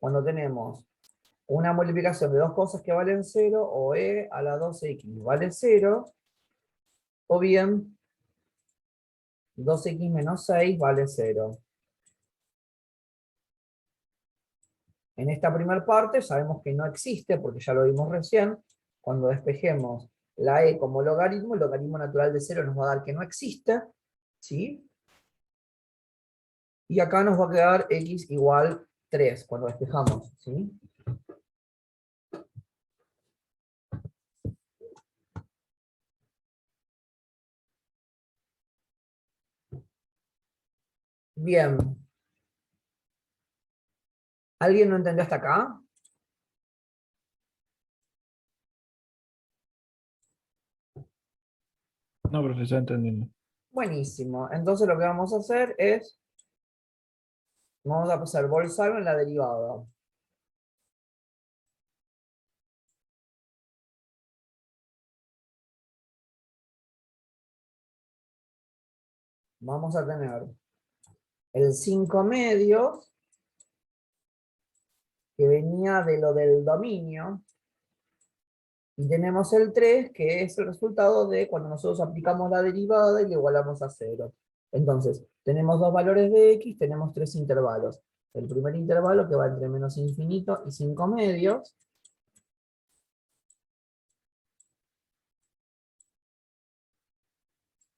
A: cuando tenemos una multiplicación de dos cosas que valen 0, o e a la 2x vale 0, o bien 2x menos 6 vale 0. En esta primera parte sabemos que no existe, porque ya lo vimos recién. Cuando despejemos la e como logaritmo, el logaritmo natural de 0 nos va a dar que no existe, ¿sí? Y acá nos va a quedar x igual 3 cuando despejamos, ¿sí? Bien. ¿Alguien no entendió hasta acá?
E: No, profesor, entendiendo.
A: Buenísimo. Entonces lo que vamos a hacer es, vamos a pasar Bolzano en la derivada. Vamos a tener el 5 medios, que venía de lo del dominio, y tenemos el 3, que es el resultado de cuando nosotros aplicamos la derivada y le igualamos a 0. Entonces, tenemos dos valores de x, tenemos tres intervalos. El primer intervalo que va entre menos infinito y 5 medios.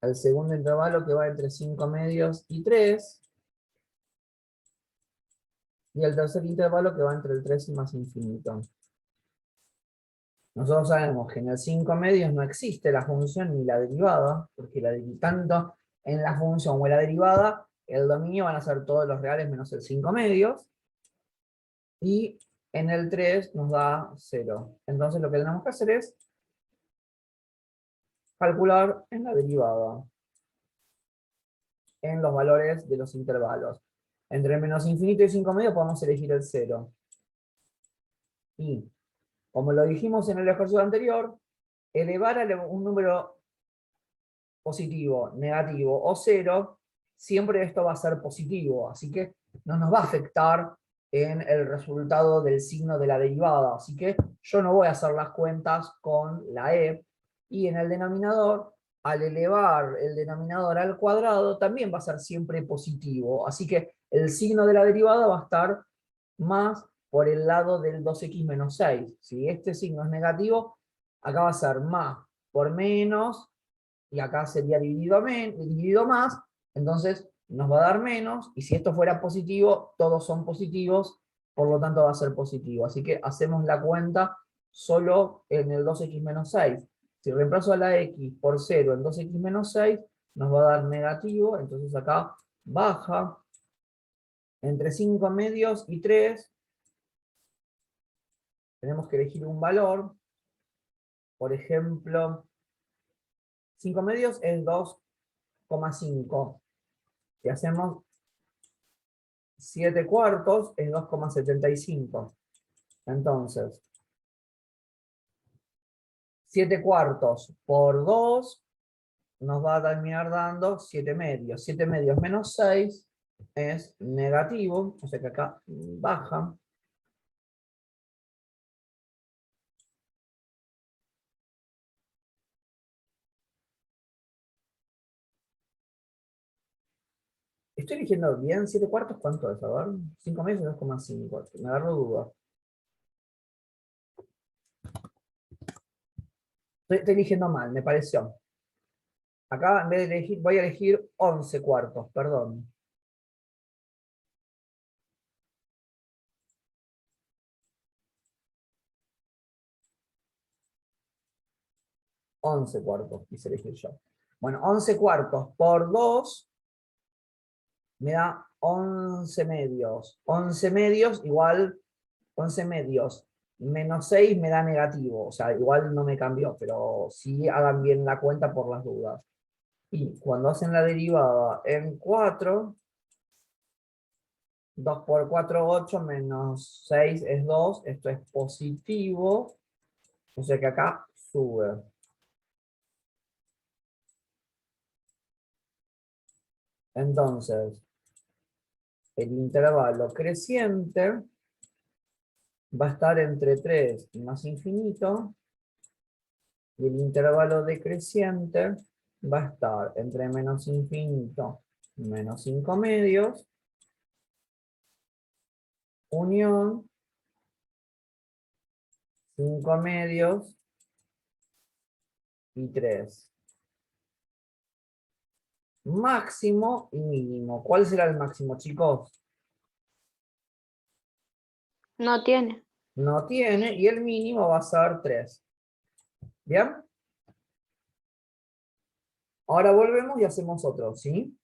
A: El segundo intervalo que va entre 5 medios y 3. Y el tercer intervalo que va entre el 3 y más infinito. Nosotros sabemos que en el 5 medios no existe la función ni la derivada, porque tanto en la función o en la derivada, el dominio van a ser todos los reales menos el 5 medios, y en el 3 nos da 0. Entonces lo que tenemos que hacer es calcular en la derivada, en los valores de los intervalos. Entre menos infinito y 5 medios podemos elegir el 0. Y, como lo dijimos en el ejercicio anterior, elevar a un número positivo, negativo o 0, siempre esto va a ser positivo, así que no nos va a afectar en el resultado del signo de la derivada. Así que yo no voy a hacer las cuentas con la e, y en el denominador, al elevar el denominador al cuadrado, también va a ser siempre positivo. Así que el signo de la derivada va a estar más por el lado del 2x menos 6. Si este signo es negativo, acá va a ser más por menos, y acá sería dividido más, entonces nos va a dar menos, y si esto fuera positivo, todos son positivos, por lo tanto va a ser positivo. Así que hacemos la cuenta solo en el 2x menos 6. Si reemplazo a la x por 0 en 2x menos 6, nos va a dar negativo, entonces acá baja entre 5 medios y 3. Tenemos que elegir un valor. Por ejemplo, 5 medios es 2,5. Si hacemos 7 cuartos es 2,75. Entonces, 7 cuartos por 2 nos va a terminar dando 7 medios. 7 medios menos 6 es negativo, o sea que acá baja. ¿Estoy eligiendo bien? 7 cuartos, ¿cuánto es? A ver, 5 medios es 2,5. Me agarro duda. Estoy eligiendo mal, me pareció. Acá en vez de elegir, voy a elegir 11 cuartos, perdón. Once cuartos, quise elegir yo. Bueno, 11 cuartos por 2 me da 11 medios. 11 medios igual 11 medios menos 6 me da negativo. O sea, igual no me cambió, pero sí hagan bien la cuenta por las dudas. Y cuando hacen la derivada en 4, 2 por 4, 8, menos 6 es 2. Esto es positivo. O sea que acá sube. Entonces, el intervalo creciente va a estar entre 3 y más infinito, y el intervalo decreciente va a estar entre menos infinito y menos 5 medios, unión 5 medios y 3. Máximo y mínimo. ¿Cuál será el máximo, chicos?
D: No tiene.
A: No tiene, y el mínimo va a ser 3. ¿Bien? Ahora volvemos y hacemos otro, ¿sí?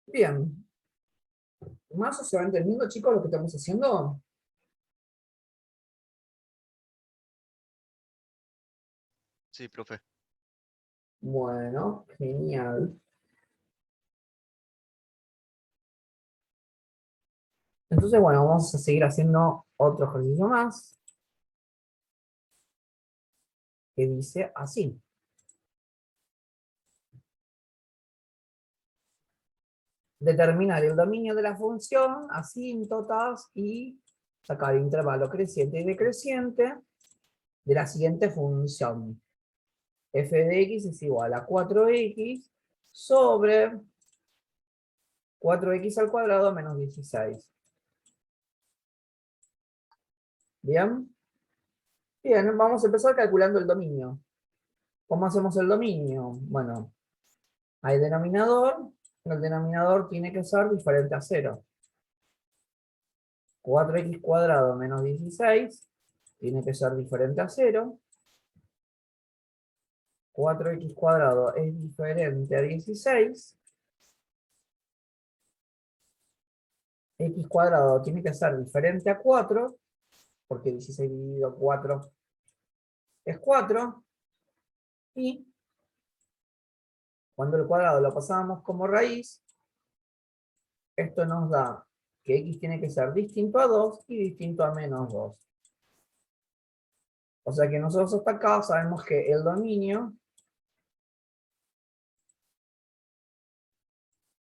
A: Bien. ¿Más o se va entendiendo, chicos, lo que estamos haciendo?
G: Sí, profe.
A: Bueno, genial. Entonces, bueno, vamos a seguir haciendo otro ejercicio más, que dice así. Determinar el dominio de la función, asíntotas, y sacar intervalo creciente y decreciente de la siguiente función. F de x es igual a 4x sobre 4x al cuadrado menos 16. ¿Bien? Bien, vamos a empezar calculando el dominio. ¿Cómo hacemos el dominio? Bueno, hay denominador, el denominador tiene que ser diferente a 0. 4x cuadrado menos 16 tiene que ser diferente a 0. 4x cuadrado es diferente a 16. x cuadrado tiene que ser diferente a 4, porque 16 dividido 4 es 4, y cuando el cuadrado lo pasamos como raíz, esto nos da que x tiene que ser distinto a 2 y distinto a menos 2. O sea que nosotros hasta acá sabemos que el dominio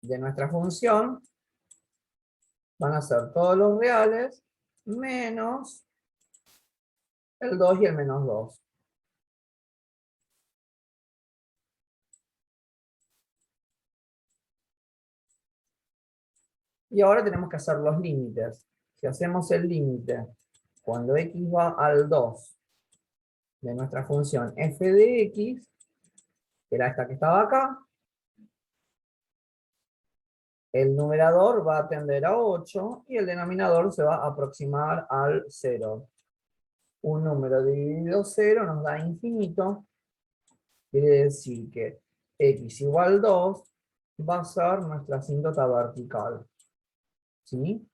A: de nuestra función van a ser todos los reales menos el 2 y el menos 2. Y ahora tenemos que hacer los límites. Si hacemos el límite cuando x va al 2 de nuestra función f de x, que era esta que estaba acá, el numerador va a tender a 8 y el denominador se va a aproximar al 0. Un número dividido 0 nos da infinito, quiere decir que x igual 2 va a ser nuestra asíntota vertical. ¿Sí?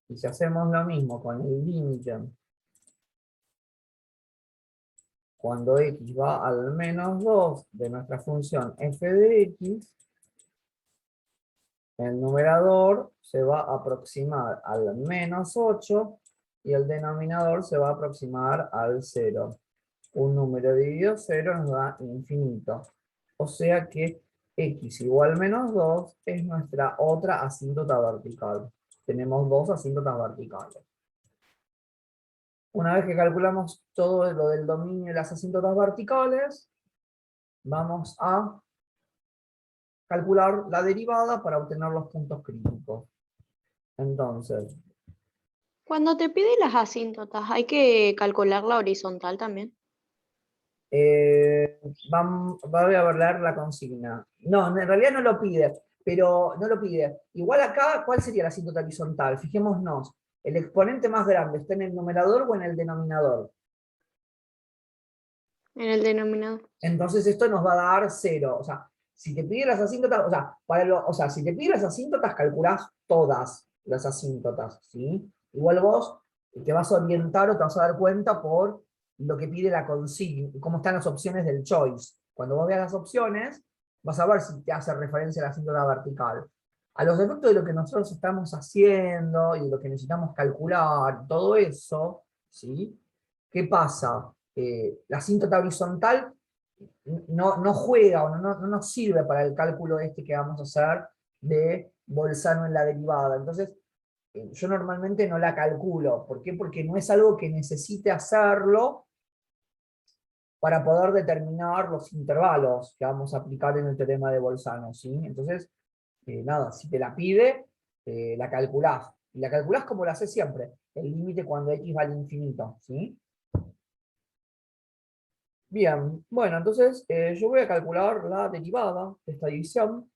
A: Y si hacemos lo mismo con el límite, cuando x va al menos 2 de nuestra función f de x, el numerador se va a aproximar al menos 8 y el denominador se va a aproximar al 0. Un número dividido 0 nos da infinito. O sea que x igual menos 2 es nuestra otra asíntota vertical. Tenemos dos asíntotas verticales. Una vez que calculamos todo lo del dominio y las asíntotas verticales, vamos a calcular la derivada para obtener los puntos críticos. Entonces,
D: Cuando te pide las asíntotas, ¿hay que calcular la horizontal también?
A: voy a leer la consigna. No, en realidad no lo pide, pero no lo pide. Igual acá, ¿cuál sería la asíntota horizontal? Fijémonos, ¿el exponente más grande está en el numerador o en el denominador?
D: En el denominador.
A: Entonces esto nos va a dar 0. O sea, si te pide las asíntotas, si te pide las asíntotas, calculás todas las asíntotas, ¿sí? Igual vos te vas a orientar o te vas a dar cuenta por lo que pide la consigna, cómo están las opciones del choice. Cuando vos veas las opciones, vas a ver si te hace referencia a la asíntota vertical. A los efectos de lo que nosotros estamos haciendo y de lo que necesitamos calcular, todo eso, ¿sí? ¿Qué pasa? La asíntota horizontal no juega o no nos sirve para el cálculo este que vamos a hacer de Bolzano en la derivada. Entonces, yo normalmente no la calculo. ¿Por qué? Porque no es algo que necesite hacerlo para poder determinar los intervalos que vamos a aplicar en el teorema de Bolzano, ¿sí? Entonces, nada, si te la pide, la calculás. Y la calculás como la hace siempre, el límite cuando x va al infinito, ¿sí? Bien, bueno, entonces yo voy a calcular la derivada de esta división.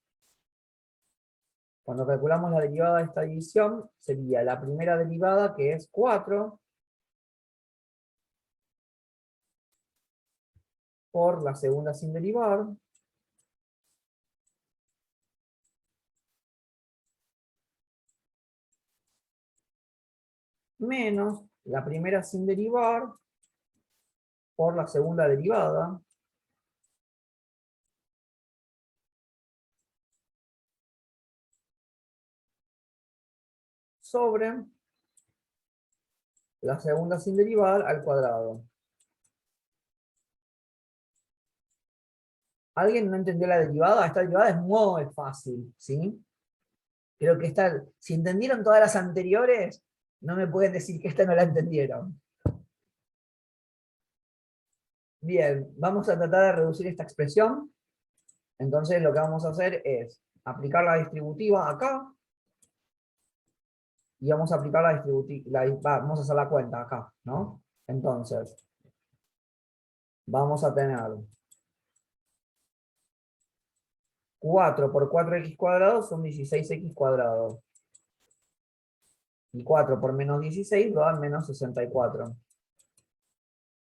A: Cuando calculamos la derivada de esta división, sería la primera derivada, que es 4, por la segunda sin derivar, menos la primera sin derivar, por la segunda derivada, sobre la segunda sin derivar al cuadrado. ¿Alguien no entendió la derivada? Esta derivada es muy fácil, ¿sí? Creo que si entendieron todas las anteriores, no me pueden decir que esta no la entendieron. Bien, vamos a tratar de reducir esta expresión. Entonces lo que vamos a hacer es aplicar la distributiva acá, y vamos a aplicar la distributiva, vamos a hacer la cuenta acá, ¿no? Entonces, vamos a tener 4 por 4x cuadrado son 16x cuadrado. Y 4 por menos 16 va a menos 64.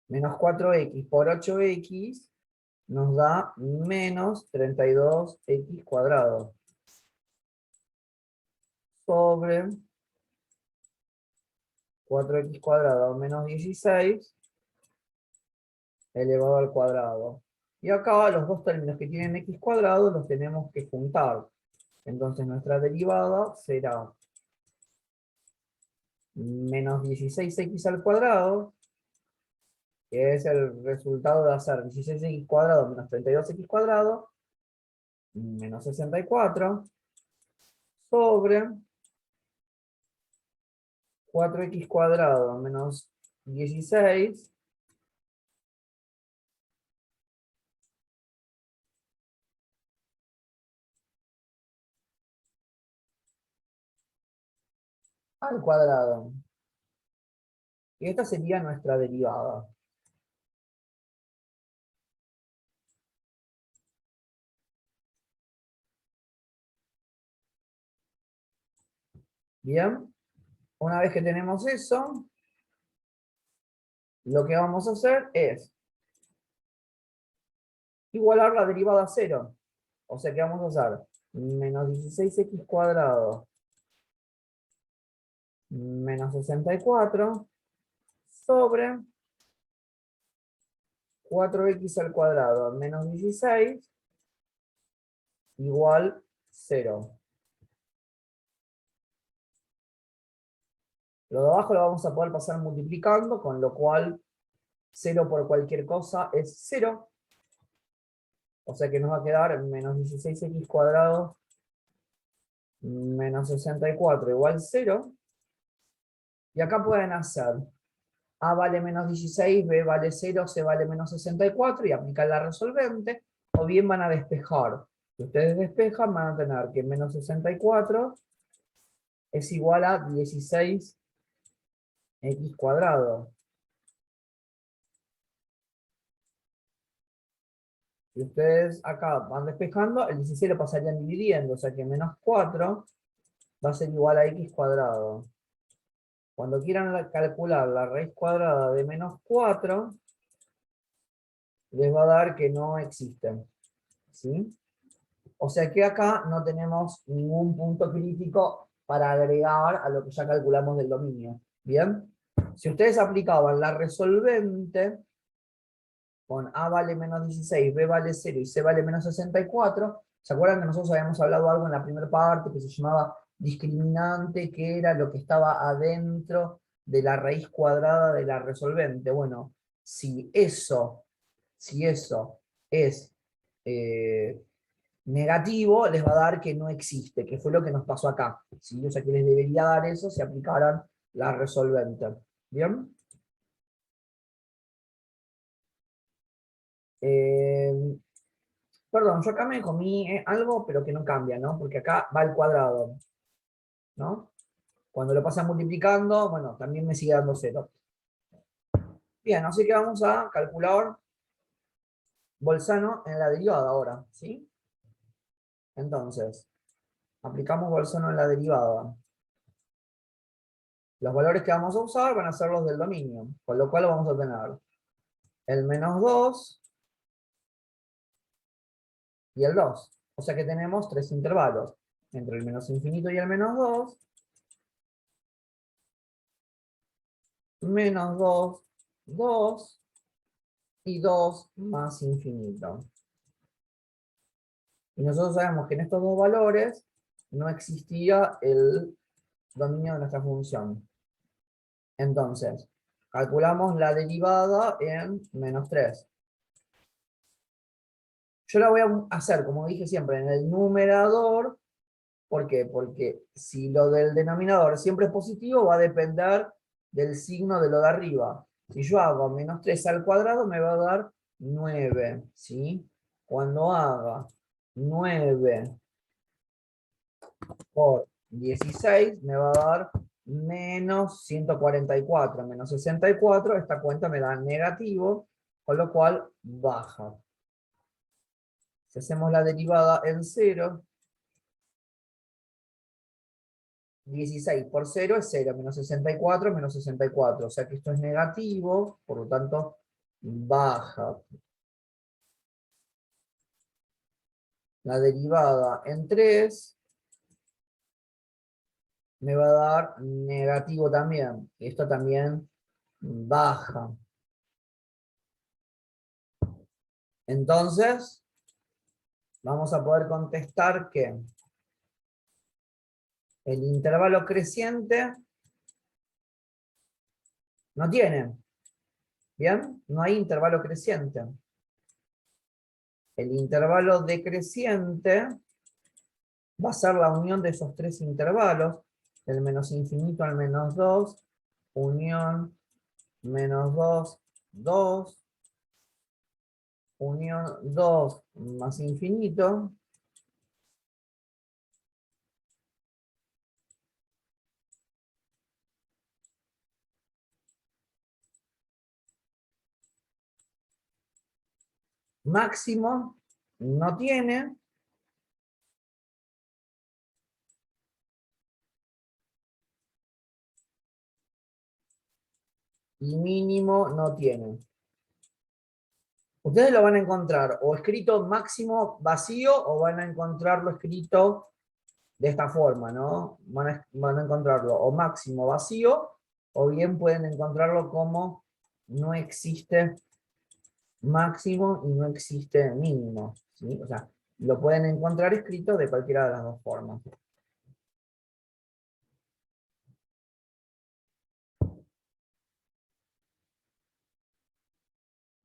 A: Menos 4x por 8x nos da menos 32x cuadrado. sobre 4x cuadrado menos 16 elevado al cuadrado. Y acá los dos términos que tienen x cuadrado los tenemos que juntar. Entonces nuestra derivada será menos 16x al cuadrado, que es el resultado de hacer 16x cuadrado menos 32x cuadrado, menos 64, sobre 4x cuadrado menos 16 al cuadrado. Y esta sería nuestra derivada. Bien, una vez que tenemos eso, lo que vamos a hacer es igualar la derivada a 0. O sea que vamos a hacer menos 16x cuadrado menos 64 sobre 4x al cuadrado menos 16 igual 0. Lo de abajo lo vamos a poder pasar multiplicando, con lo cual 0 por cualquier cosa es 0. O sea que nos va a quedar menos 16x cuadrado menos 64 igual 0. Y acá pueden hacer A vale menos 16, B vale 0, C vale menos 64 y aplicar la resolvente. O bien van a despejar. Si ustedes despejan van a tener que menos 64 es igual a 16x cuadrado. Si ustedes acá van despejando, el 16 lo pasarían dividiendo, o sea que menos 4 va a ser igual a x cuadrado. Cuando quieran calcular la raíz cuadrada de menos 4, les va a dar que no existe. ¿Sí? O sea que acá no tenemos ningún punto crítico para agregar a lo que ya calculamos del dominio. ¿Bien? Si ustedes aplicaban la resolvente con A vale menos 16, B vale 0 y C vale menos 64, ¿se acuerdan que nosotros habíamos hablado algo en la primera parte que se llamaba discriminante, que era lo que estaba adentro de la raíz cuadrada de la resolvente? Bueno, si eso es negativo, les va a dar que no existe, que fue lo que nos pasó acá. ¿Sí? O sea que les debería dar eso si aplicaran la resolvente. ¿Bien? Perdón, yo acá me comí algo, pero que no cambia, ¿no? Porque acá va al cuadrado, ¿no? Cuando lo pasan multiplicando, bueno, también me sigue dando 0. Bien, así que vamos a calcular Bolzano en la derivada ahora, ¿sí? Entonces, aplicamos Bolzano en la derivada. Los valores que vamos a usar van a ser los del dominio, con lo cual vamos a tener el menos 2 y el 2. O sea que tenemos 3 intervalos, entre el menos infinito y el menos 2, menos 2, 2, y 2 más infinito. Y nosotros sabemos que en estos dos valores no existía el dominio de nuestra función. Entonces, calculamos la derivada en menos 3. Yo la voy a hacer, como dije siempre, en el numerador. ¿Por qué? Porque si lo del denominador siempre es positivo, va a depender del signo de lo de arriba. Si yo hago menos 3 al cuadrado, me va a dar 9. ¿Sí? Cuando haga 9 por 16, me va a dar menos 144, menos 64. Esta cuenta me da negativo, con lo cual baja. Si hacemos la derivada en 0, 16 por 0 es 0, menos 64, menos 64. O sea que esto es negativo, por lo tanto, baja. La derivada en 3 me va a dar negativo también. Esto también baja. Entonces, vamos a poder contestar que el intervalo creciente no tiene. ¿Bien? No hay intervalo creciente. El intervalo decreciente va a ser la unión de esos tres intervalos, del menos infinito al menos 2, unión menos 2, 2, unión 2 más infinito, máximo no tiene, y mínimo no tiene. Ustedes lo van a encontrar o escrito máximo vacío o van a encontrarlo escrito de esta forma, ¿no? Van a encontrarlo o máximo vacío o bien pueden encontrarlo como no existe máximo y no existe mínimo, ¿sí? O sea, lo pueden encontrar escrito de cualquiera de las dos formas.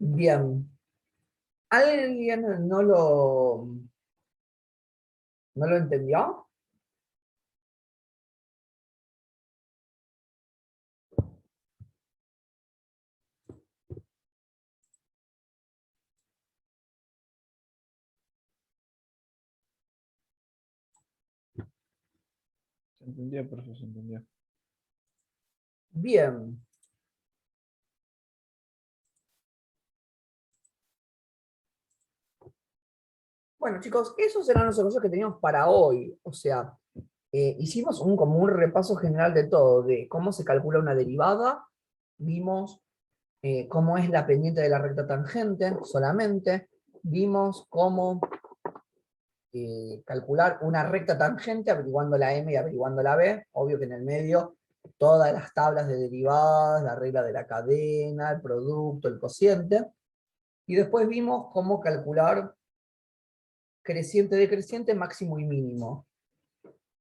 A: Bien. ¿Alguien no lo entendió?
E: Se entendió, profe, se entendió.
A: Bien. Bueno, chicos, esos eran los ejercicios que teníamos para hoy. O sea, hicimos como un repaso general de todo, de cómo se calcula una derivada, vimos cómo es la pendiente de la recta tangente solamente, vimos cómo calcular una recta tangente averiguando la m y averiguando la b, obvio que en el medio todas las tablas de derivadas, la regla de la cadena, el producto, el cociente, y después vimos cómo calcular creciente decreciente, máximo y mínimo.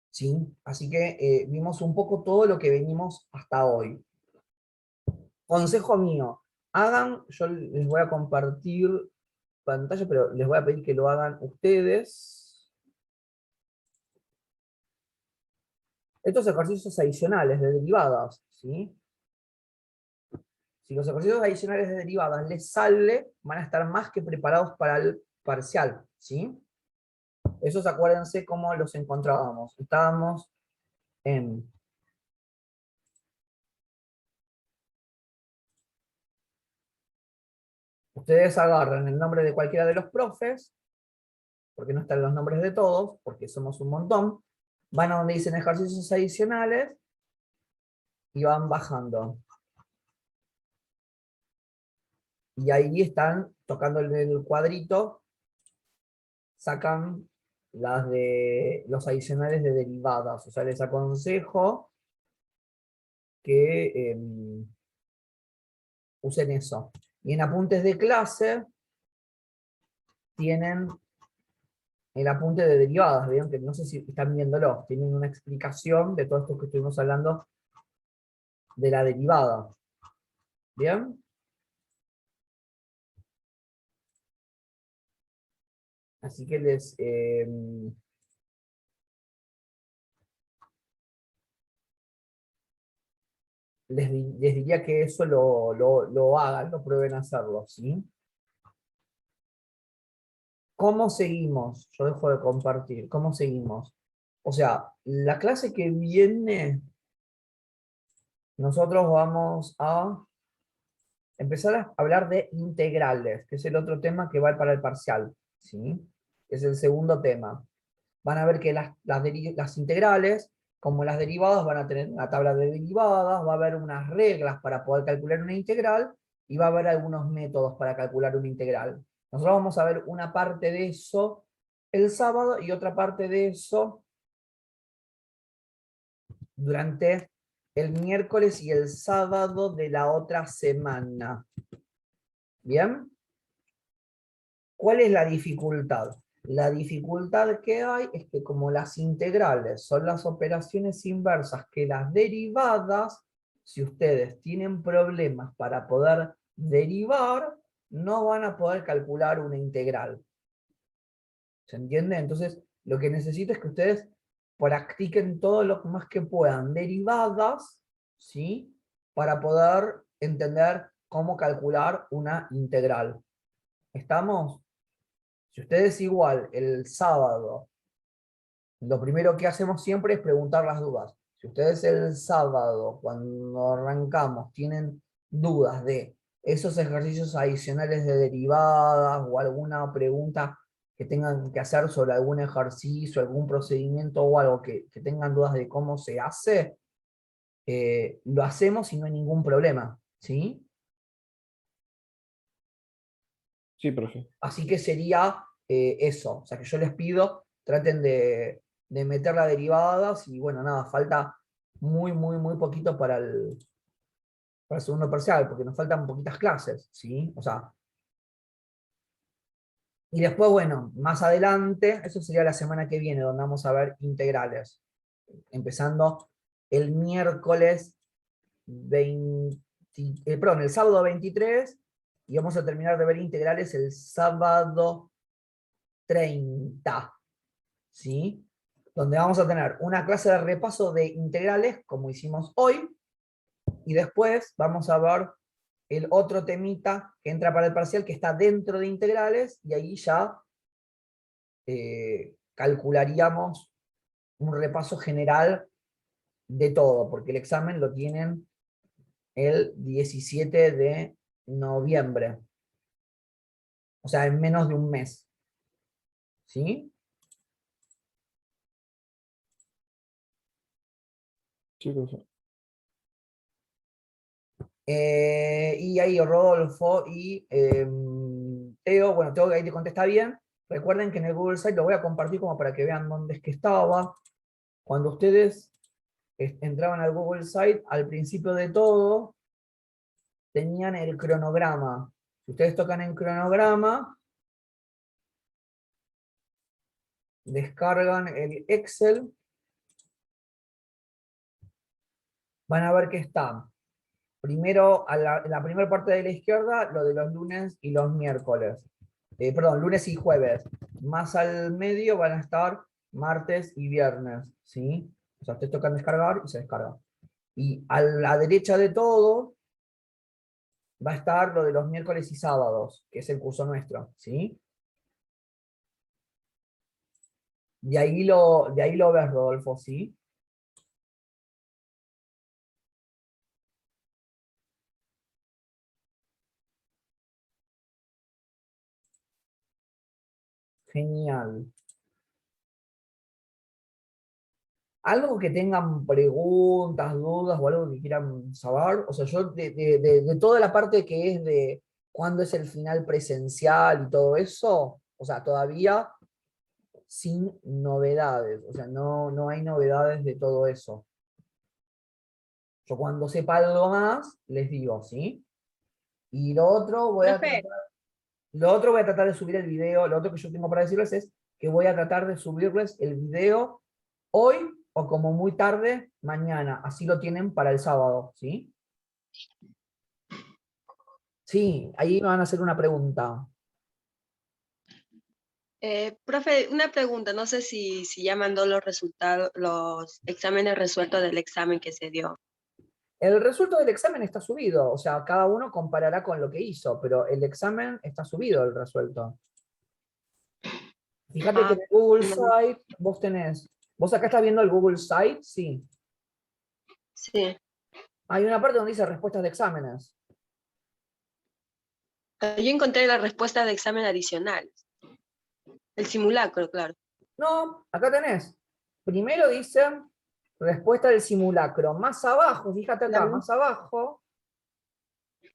A: ¿Sí? Así que vimos un poco todo lo que venimos hasta hoy. Consejo mío, yo les voy a compartir pantalla, pero les voy a pedir que lo hagan ustedes. Estos ejercicios adicionales de derivadas, ¿sí? Si los ejercicios adicionales de derivadas les sale, van a estar más que preparados para el parcial, ¿sí? Esos acuérdense cómo los encontrábamos. Estábamos en ustedes agarran el nombre de cualquiera de los profes, porque no están los nombres de todos, porque somos un montón, van a donde dicen ejercicios adicionales, y van bajando. Y ahí están, tocando el cuadrito, sacan las de los adicionales de derivadas. O sea, les aconsejo que usen eso. Y en apuntes de clase tienen el apunte de derivadas, ¿vieron? Que no sé si están viéndolo, tienen una explicación de todo esto que estuvimos hablando de la derivada. ¿Bien? Así que les diría que eso lo hagan, lo prueben a hacerlo, ¿sí? ¿Cómo seguimos? Yo dejo de compartir. ¿Cómo seguimos? O sea, la clase que viene, nosotros vamos a empezar a hablar de integrales, que es el otro tema que va para el parcial, ¿sí? Es el segundo tema. Van a ver que las integrales, como las derivadas, van a tener una tabla de derivadas, va a haber unas reglas para poder calcular una integral, y va a haber algunos métodos para calcular una integral. Nosotros vamos a ver una parte de eso el sábado, y otra parte de eso durante el miércoles y el sábado de la otra semana. ¿Bien? ¿Cuál es la dificultad? La dificultad que hay es que como las integrales son las operaciones inversas que las derivadas, si ustedes tienen problemas para poder derivar, no van a poder calcular una integral. ¿Se entiende? Entonces, lo que necesito es que ustedes practiquen todo lo más que puedan derivadas, ¿sí? Para poder entender cómo calcular una integral. ¿Estamos? Si ustedes igual el sábado, lo primero que hacemos siempre es preguntar las dudas. Si ustedes el sábado, cuando arrancamos, tienen dudas de esos ejercicios adicionales de derivadas o alguna pregunta que tengan que hacer sobre algún ejercicio, algún procedimiento o algo que tengan dudas de cómo se hace, lo hacemos y no hay ningún problema, ¿sí?
E: Sí, profe.
A: Así que sería eso, o sea que yo les pido, traten de meter las derivadas y bueno, nada, falta muy poquito para el segundo parcial, porque nos faltan poquitas clases, ¿sí? O sea, y después, bueno, más adelante, eso sería la semana que viene, donde vamos a ver integrales, empezando el miércoles 20, perdón, el sábado 23, y vamos a terminar de ver integrales el sábado 30, ¿sí? Donde vamos a tener una clase de repaso de integrales, como hicimos hoy, y después vamos a ver el otro temita que entra para el parcial, que está dentro de integrales, y ahí ya calcularíamos un repaso general de todo, porque el examen lo tienen el 17 de noviembre, o sea, en menos de un mes, ¿sí?
E: Sí, profe.
A: Y ahí Rodolfo y Teo, bueno, Teo ahí te contesta bien. Recuerden que en el Google Site lo voy a compartir como para que vean dónde es que estaba. Cuando ustedes entraban al Google Site, al principio de todo, tenían el cronograma. Si ustedes tocan en cronograma, descargan el Excel, van a ver que está primero, en la primera parte de la izquierda, lo de los lunes y los miércoles. Perdón, lunes y jueves. Más al medio van a estar martes y viernes, ¿sí? O sea, ustedes tocan descargar y se descarga. Y a la derecha de todo va a estar lo de los miércoles y sábados, que es el curso nuestro, ¿sí? De ahí lo ves, Rodolfo, ¿sí? Genial. Algo que tengan preguntas, dudas o algo que quieran saber. O sea, yo de toda la parte que es de cuándo es el final presencial y todo eso, o sea, todavía sin novedades. O sea, no hay novedades de todo eso. Yo cuando sepa algo más, les digo, ¿sí? Y lo otro voy a
B: Profe.
A: tratar, lo otro voy a tratar de subir el video, lo otro que yo tengo para decirles es que voy a tratar de subirles el video hoy o como muy tarde mañana, así lo tienen para el sábado, ¿sí? Sí, ahí me van a hacer una pregunta.
B: Profe, una pregunta, no sé si ya mandó los resultados, los exámenes resueltos del examen que se dio.
A: El resultado del examen está subido, o sea, cada uno comparará con lo que hizo, pero el examen está subido, el resuelto. Fíjate que en el Google
B: no.
A: Site vos tenés, vos acá estás viendo el Google Site, sí.
B: Sí.
A: Hay una parte donde dice respuestas de exámenes.
B: Yo encontré la respuesta de examen adicional. El simulacro, claro.
A: No, acá tenés. Primero dice respuesta del simulacro. Más abajo, fíjate acá,
B: Claro.
A: más abajo,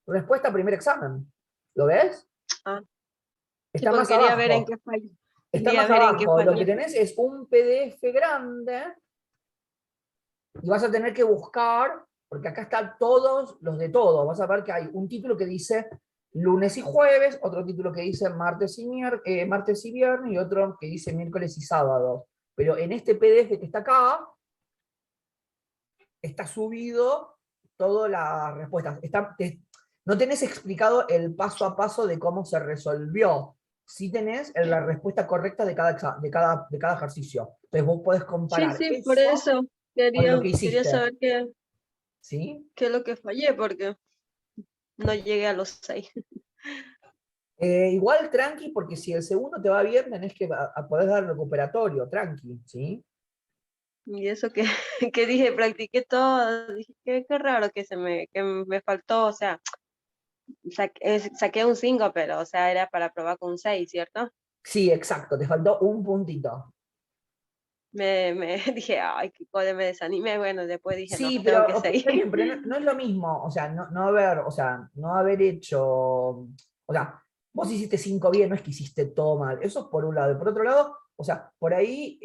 A: respuesta al primer examen. ¿Lo ves?
B: Ah. Sí,
A: Está
B: porque
A: más
B: quería
A: abajo.
B: ver en qué falló.
A: Está
B: Quería
A: más
B: ver en qué
A: abajo. Lo
B: falló.
A: que tenés es un PDF grande y vas a tener que buscar, porque acá están todos los de todos. Vas a ver que hay un título que dice lunes y jueves, otro título que dice martes y viernes, y otro que dice miércoles y sábado. Pero en este PDF que está acá, está subido todas las respuestas. No tenés explicado el paso a paso de cómo se resolvió. Sí tenés la respuesta correcta de cada ejercicio. Entonces vos podés
B: Sí,
A: comparar
B: sí, por
A: eso
B: eso
A: con lo
B: quería,
A: que hiciste.
B: quería saber
A: ¿Sí?
B: qué es lo que fallé, porque no llegué a los 6.
A: Igual tranqui, porque si el segundo te va bien, tenés que podés dar recuperatorio, tranqui, ¿sí?
B: Y eso que, que dije, practiqué todo, dije, qué raro que me faltó, o sea, saqué un 5, pero, o sea, era para probar con un 6, ¿cierto?
A: Sí, exacto, te faltó un puntito.
B: Me dije, ay, qué cole, me desanimé, bueno, después dije, no,
A: Sí,
B: tengo
A: pero
B: que
A: está bien,
B: seguir.
A: pero no es lo mismo, o sea, no haber hecho, o sea, vos hiciste 5 bien, no es que hiciste todo mal, eso es por un lado, y por otro lado, o sea, por ahí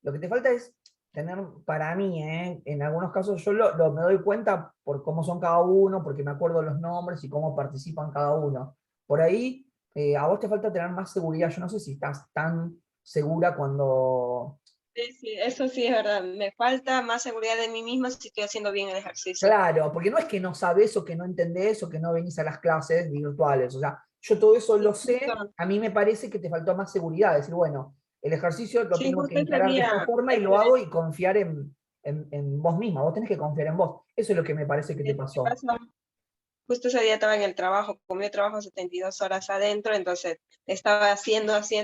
A: lo que te falta es tener, para mí, en algunos casos yo me doy cuenta por cómo son cada uno, porque me acuerdo los nombres y cómo participan cada uno. Por ahí, a vos te falta tener más seguridad, yo no sé si estás tan segura cuando...
B: Sí, sí, eso sí es verdad, me falta más seguridad de mí misma si estoy haciendo bien el ejercicio.
A: Claro, porque no es que no sabes o que no entendés o que no venís a las clases virtuales. O sea, yo todo eso lo sé,
B: Justo.
A: a mí me parece que te faltó más seguridad. Decir, bueno, el ejercicio lo
B: Sí,
A: tengo que
B: justo ese
A: encarar de esta
B: día,
A: forma y lo hago y confiar en vos misma. Vos tenés que confiar en vos. Eso es lo que me parece que te
B: ¿qué
A: pasó.
B: pasa? Justo ese día estaba en el trabajo, como yo trabajo 72 horas adentro, entonces estaba haciendo, así.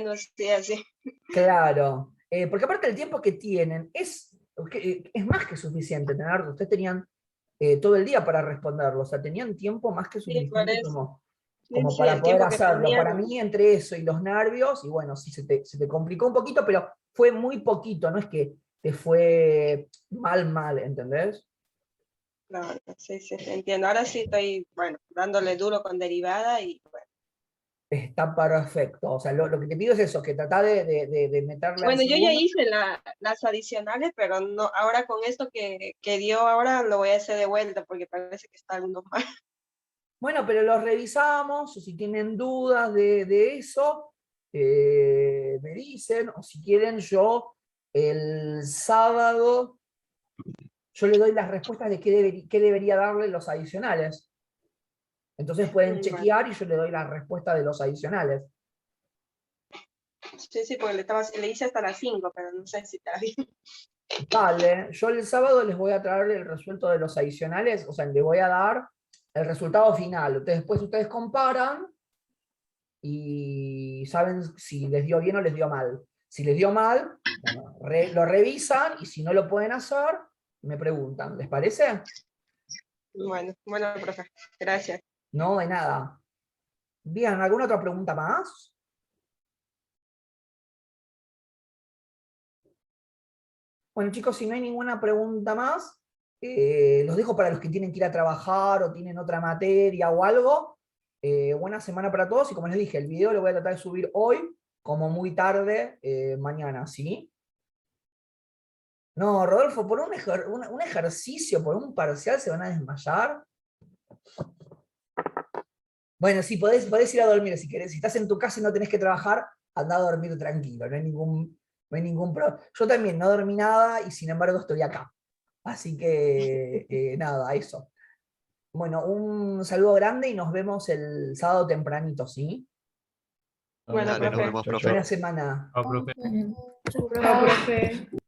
A: Claro, porque aparte el tiempo que tienen es más que suficiente. Ustedes tenían todo el día para responderlo, o sea, tenían tiempo más que
B: Sí, por
A: suficiente
B: eso. Sí,
A: como
B: sí,
A: para
B: el
A: poder
B: tiempo que
A: hacerlo.
B: tenía,
A: Para mí, entre eso y los nervios, y bueno, sí, se te complicó un poquito, pero fue muy poquito, no es que te fue mal, ¿entendés?
B: claro, sí, sí, entiendo. Ahora sí estoy, bueno, dándole duro con derivada y bueno.
A: Está perfecto. O sea, lo que te pido es eso, que tratá de meterle al
B: Bueno, yo ya
A: segundo.
B: hice las adicionales, pero no, ahora con esto que dio ahora lo voy a hacer de vuelta porque parece que está algo mal.
A: Bueno, pero los revisamos, o si tienen dudas de eso, me dicen, o si quieren yo el sábado, yo le doy las respuestas de qué debería darle los adicionales. Entonces pueden
B: Bueno,
A: chequear y yo le doy la respuesta de los adicionales.
B: sí, sí, porque le hice hasta las 5, pero no sé si está bien.
A: Vale, yo el sábado les voy a traer el resuelto de los adicionales, o sea, les voy a dar el resultado final. Entonces, después ustedes comparan y saben si les dio bien o les dio mal. Si les dio mal, bueno, lo revisan y si no lo pueden hacer, me preguntan. ¿Les parece?
B: Bueno, profe, gracias.
A: No, de nada. Bien, ¿alguna otra pregunta más? Bueno, chicos, si no hay ninguna pregunta más, los dejo para los que tienen que ir a trabajar o tienen otra materia o algo. Buena semana para todos y como les dije, el video lo voy a tratar de subir hoy, como muy tarde, mañana, ¿sí? No, Rodolfo, por un ejercicio, por un parcial se van a desmayar. Bueno, sí, podés ir a dormir si querés. Si estás en tu casa y no tenés que trabajar, anda a dormir tranquilo, no hay ningún problema. Yo también no dormí nada y sin embargo estoy acá. Así que nada, eso. Bueno, un saludo grande y nos vemos el sábado tempranito, ¿sí?
B: Bueno,
G: Dale, nos
B: profe.
G: vemos,
E: Chau,
G: profe.
E: chau.
A: Buena semana.
C: Chau,
D: Chao, profe.